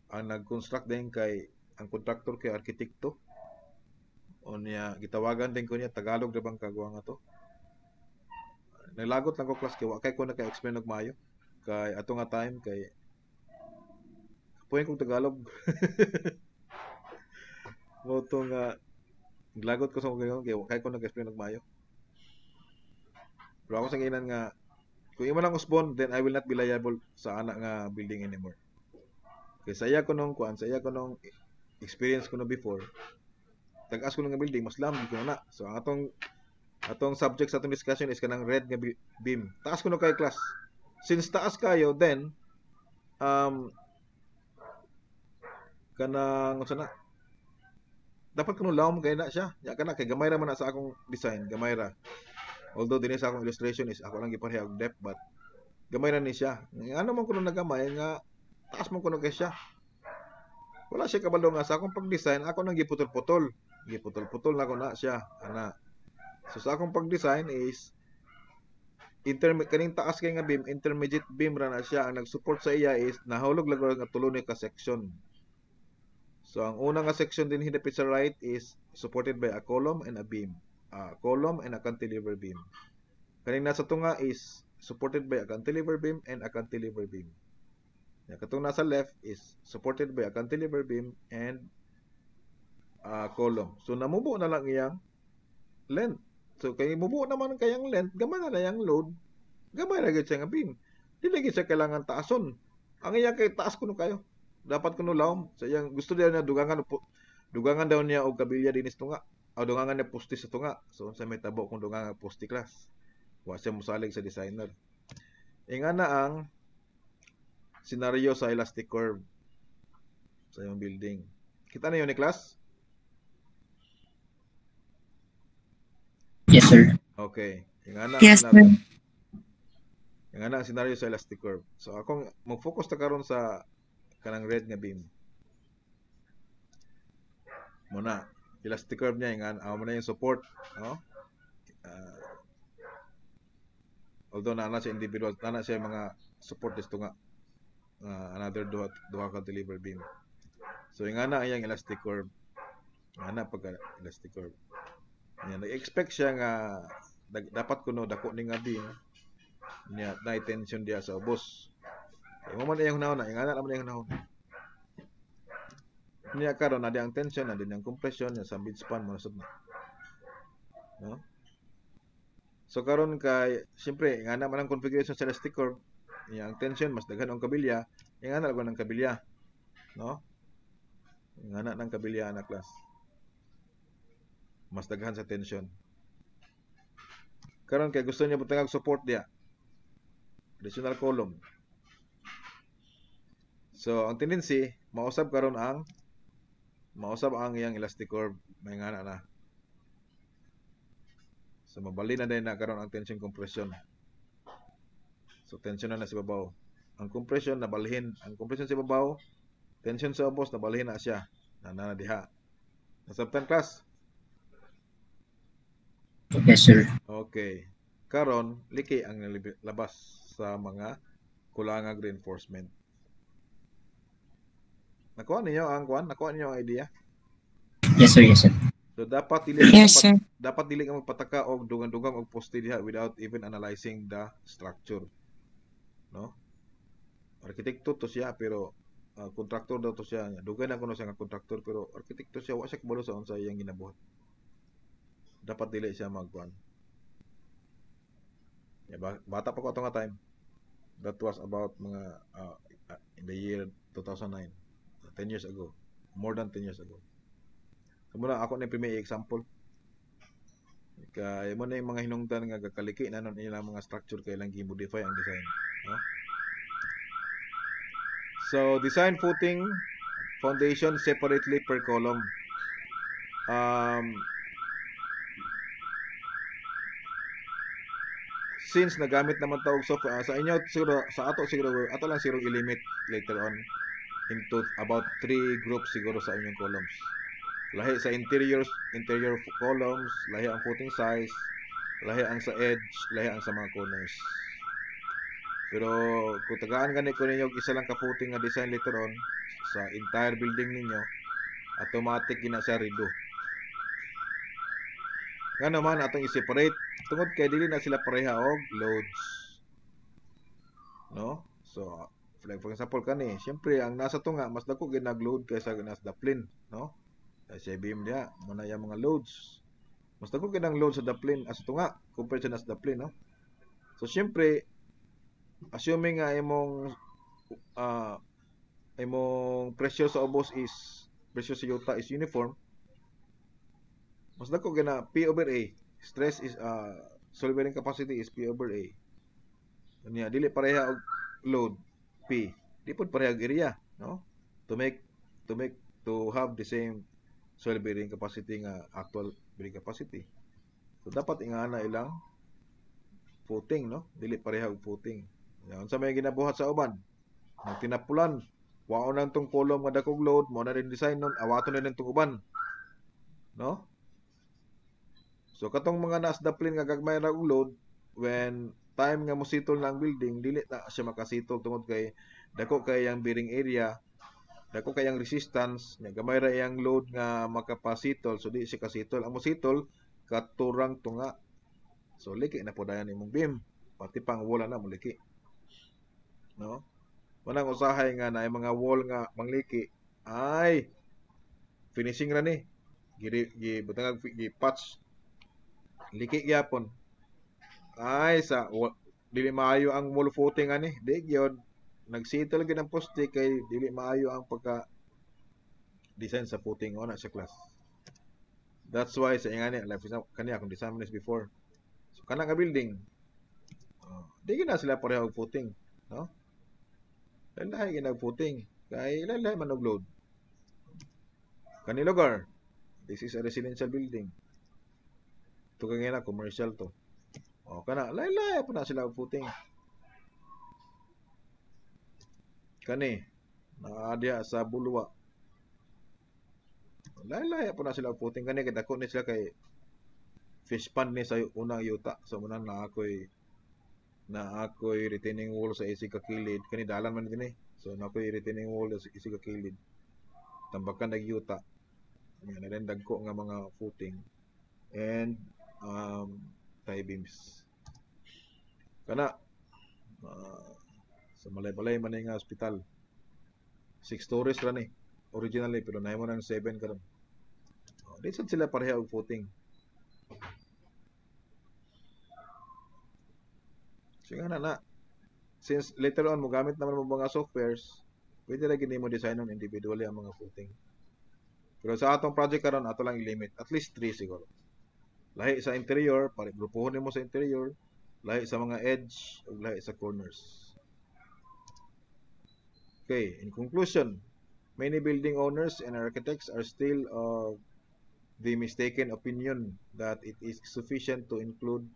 ang nag-construct din kay ang contractor kay arkitekto o niya gitawagan din ko niya Tagalog ra bang kagwa nga to naglagot lang ko class kay wa kay ko naka-explain og maayo kay ato nga time kay kapuyen kong Tagalog mo to nga naglagot ko sa ngayon kay wa kay ko naka-explain og maayo pero ako sa ginan nga kung imo lang usbon, then I will not be liable sa anak nga building anymore. Kaya saya ko nung experience ko no before, tag-as ko nga building, mas lamig ko na. So, ang atong subject sa atong discussion is kanang red nga beam. Taas ko no kay class. Since taas kayo, then, kanang, na, dapat ko no lawom kay na siya. Ya ka na, kay gamay ra man na sa akong design, gamay ra. Although dinhi sa akong illustration is ako lang gipareha og depth but gamay na ni siya. Ano man kuno nagamay nga taas man kuno kay siya. Wala siya kabalo nga sa akong pag-design ako nang giputol-putol. Giputol-putol na ko na siya ana. So sa akong pag-design is kaning taas kay nga beam, intermediate beam ra na siya. Ang nag-support sa iya is nahulog lang nga tulo ni ka section. So ang una nga section din hidapit sa right is supported by a column and a beam. Column and a cantilever beam. Kaning nasa tunga is supported by a cantilever beam and a cantilever beam. Katong nasa left is supported by a cantilever beam and a column. So namubo na lang iyang length. So kay mubuo naman kayang length, gamay na yang load, gamay na gyud siya nga beam. Dili gyud siya kailangan taason. Ang iya kay taas kuno kayo. Dapat kuno lawom. So yang gusto niya dugangan daw niya og kabilya dinis tunga. O dugangan niya poste sa tunga. So sa may tabo kung dugangan poste class. Wa siya mosalig sa designer. Ingana ang senaryo sa elastic curve sa iyong building. Kita na yun ni class? Yes, sir. Okay. Ingana Yes, ang sir. ingana ang senaryo sa elastic curve. So akong mag-focus ta karon sa kanang red nga beam. Muna, elastic curve niya ingana amo na yung support, no? Although na siya individual, na siya mga support dito nga another duha ka deliver beam. So ingana ang elastic curve. Ingana pagka elastic curve. Yan, nag-expect siya nga dapat kuno dako ni nga beam niya na tension diya sa ubos. Mo man iyang hunahon na, ingana naman iyang hunahon. Niya karon na ang tension na din ang compression niya sa midspan mo nasud na. No? So karon kay siyempre ingana man ang configuration sa elastic curve, niya ang tension mas daghan ang kabilya, ingana lang ang kabilya. No? Ingana ng kabilya na class. Mas daghan sa tension. Karon kay gusto niya butang support diya. Additional column. So ang tendency mausab karon ang iyang elastic curve may ngana na. So mabali na din na karon ang tension compression. So tension na sa babaw. Ang compression nabalhin, ang compression sa babaw, tension sa ubos nabalhin na siya. Na diha. Nasabtan class? Yes, sir. Okay. Karon liki ang labas sa mga kulangag reinforcement. Nakuha ninyo ang idea? Yes, sir. Yes, sir. So dapat dili Yes, sir. dapat dili ka magpataka og dugang-dugang og poste diha without even analyzing the structure. No? Arkitekto to siya pero kontraktor daw to siya. Dugay na kuno siya nga kontraktor pero arkitekto siya wa siya kabalo sa unsa iyang ginabuhat. Dapat dili siya magkuan. Bata pa ko ato nga time. That was about mga in the year 2009. 10 years ago. More than 10 years ago. So muna ako na yung example. Kaya mo na yung mga hinungdan nga kakaliki na nun ilang mga structure kailang i-modify ang design. No? So design footing foundation separately per column. Since nagamit naman tawag software sa inyo siguro sa ato lang siguro i-limit later on into about 3 groups siguro sa inyong columns. Lahi sa interior columns, lahi ang footing size, lahi ang sa edge, lahi ang sa mga corners. Pero kung tagaan gani ko ninyo isa lang ka footing nga design later on sa entire building ninyo, automatic gina siya redo. Nga naman atong i-separate tungod kay dili na sila pareha og loads. No? So like for example kani, syempre ang nasa tunga mas dako gyud nag-load kaysa nasa daplin, no? Sa beam dia, mo na yung mga loads. Mas dako gyud ang load sa daplin as tunga compared sa nasa daplin, no? So syempre assuming nga imong pressure sa ubos pressure sa yuta is uniform, mas dako gyud na P over A. Stress is solid bearing capacity is P over A. Unya dili pareha og load P. Di pud pareha og area, no? To have the same soil bearing capacity nga actual bearing capacity. So dapat ingana ilang footing, no? Dili pareha og footing. Unsa may ginabuhat sa uban? Nagtinapulan. Waon nang tong column nga dakog load, mo na rin design nun, awaton na rin tong uban. No? So katong mga nas daplin nga gagmay ra og load, when time nga mositol na ang building, dili na siya makasitol tungod kay dako kay ang bearing area, dako kay ang resistance, nya gamay ra iyang load nga makapasitol, so di siya kasitol. Ang mositol katurang tunga. So liki na po dayon imong beam, pati pang wall na muliki. No? Manang usahay nga na mga wall nga mangliki, ay finishing ra ni. Gi patch Liki gyapon. Ay dili maayo ang wall footing ani. Di gyud nagsettle gyud ang poste kay dili maayo ang pagka design sa footing ona sa class. That's why sa ingani like for example kani akong design man is before. So kana nga building. Di gyud na sila pareho og footing, no? Lahi gyud ang footing. Kay lahi man og load. Kani lugar, this is a residential building. Ito kaya na commercial to. O kana lahi pa na sila og footing. Kani naa diha sa Bulwa. Lahi pa na sila og footing kani kay dako ni sila kay fish pond ni sa unang yuta. So muna na ako'y retaining wall sa isig kakilid. Kani dalan man din eh. So na ako'y retaining wall sa isig kakilid. Tambakan nagyuta. Yan na rin dagko nga mga footing and tie beams. Kana sa malay-malay man nga hospital. 6 stories ra ni originally pero naimo nang 7 karon. Di sad sila pareha og footing. Sige na. Since later on mo gamit naman mo mga softwares, pwede ra gid nimo designon individually ang mga footing. Pero sa atong project karon ato lang i-limit at least 3 siguro. Lahi sa interior, grupuhon nimo sa interior, lahi sa mga edge, ug lahi sa corners. Okay, in conclusion, many building owners and architects are still of the mistaken opinion that it is sufficient to include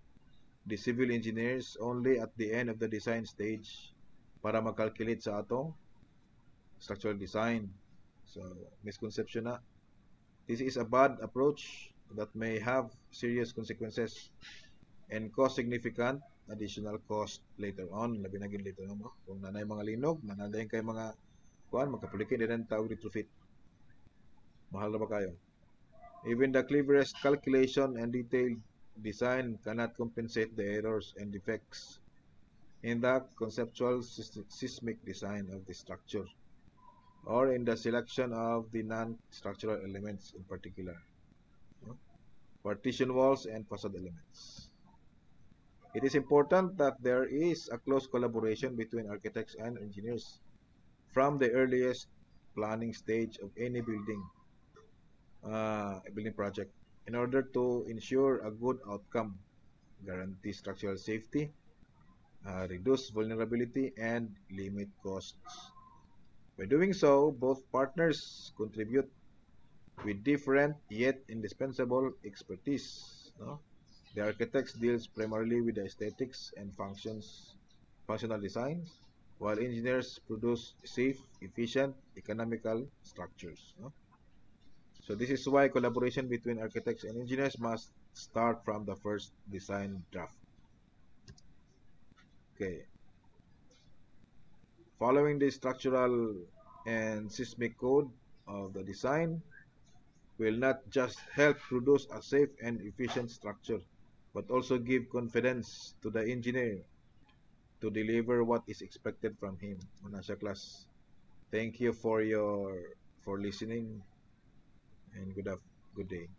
the civil engineers only at the end of the design stage para makalculate sa atong structural design. So, misconception na. This is a bad approach that may have serious consequences and cause significant additional cost later on. Labi na gid later on mo. Kung nanay mga linog, nanay kay mga kuan makapulikin din tawag retrofit. Mahal na ba kayo? Even the cleverest calculation and detailed design cannot compensate the errors and defects in the conceptual seismic design of the structure or in the selection of the non-structural elements in particular, partition walls and facade elements. It is important that there is a close collaboration between architects and engineers from the earliest planning stage of any building project in order to ensure a good outcome, guarantee structural safety, reduce vulnerability, and limit costs. By doing so, both partners contribute with different yet indispensable expertise. No? The architect deals primarily with the aesthetics and functional design, while engineers produce safe, efficient, economical structures. No? So this is why collaboration between architects and engineers must start from the first design draft. Okay. Following the structural and seismic code of the design will not just help produce a safe and efficient structure, but also give confidence to the engineer to deliver what is expected from him. Muna sa class. Thank you for listening and good day.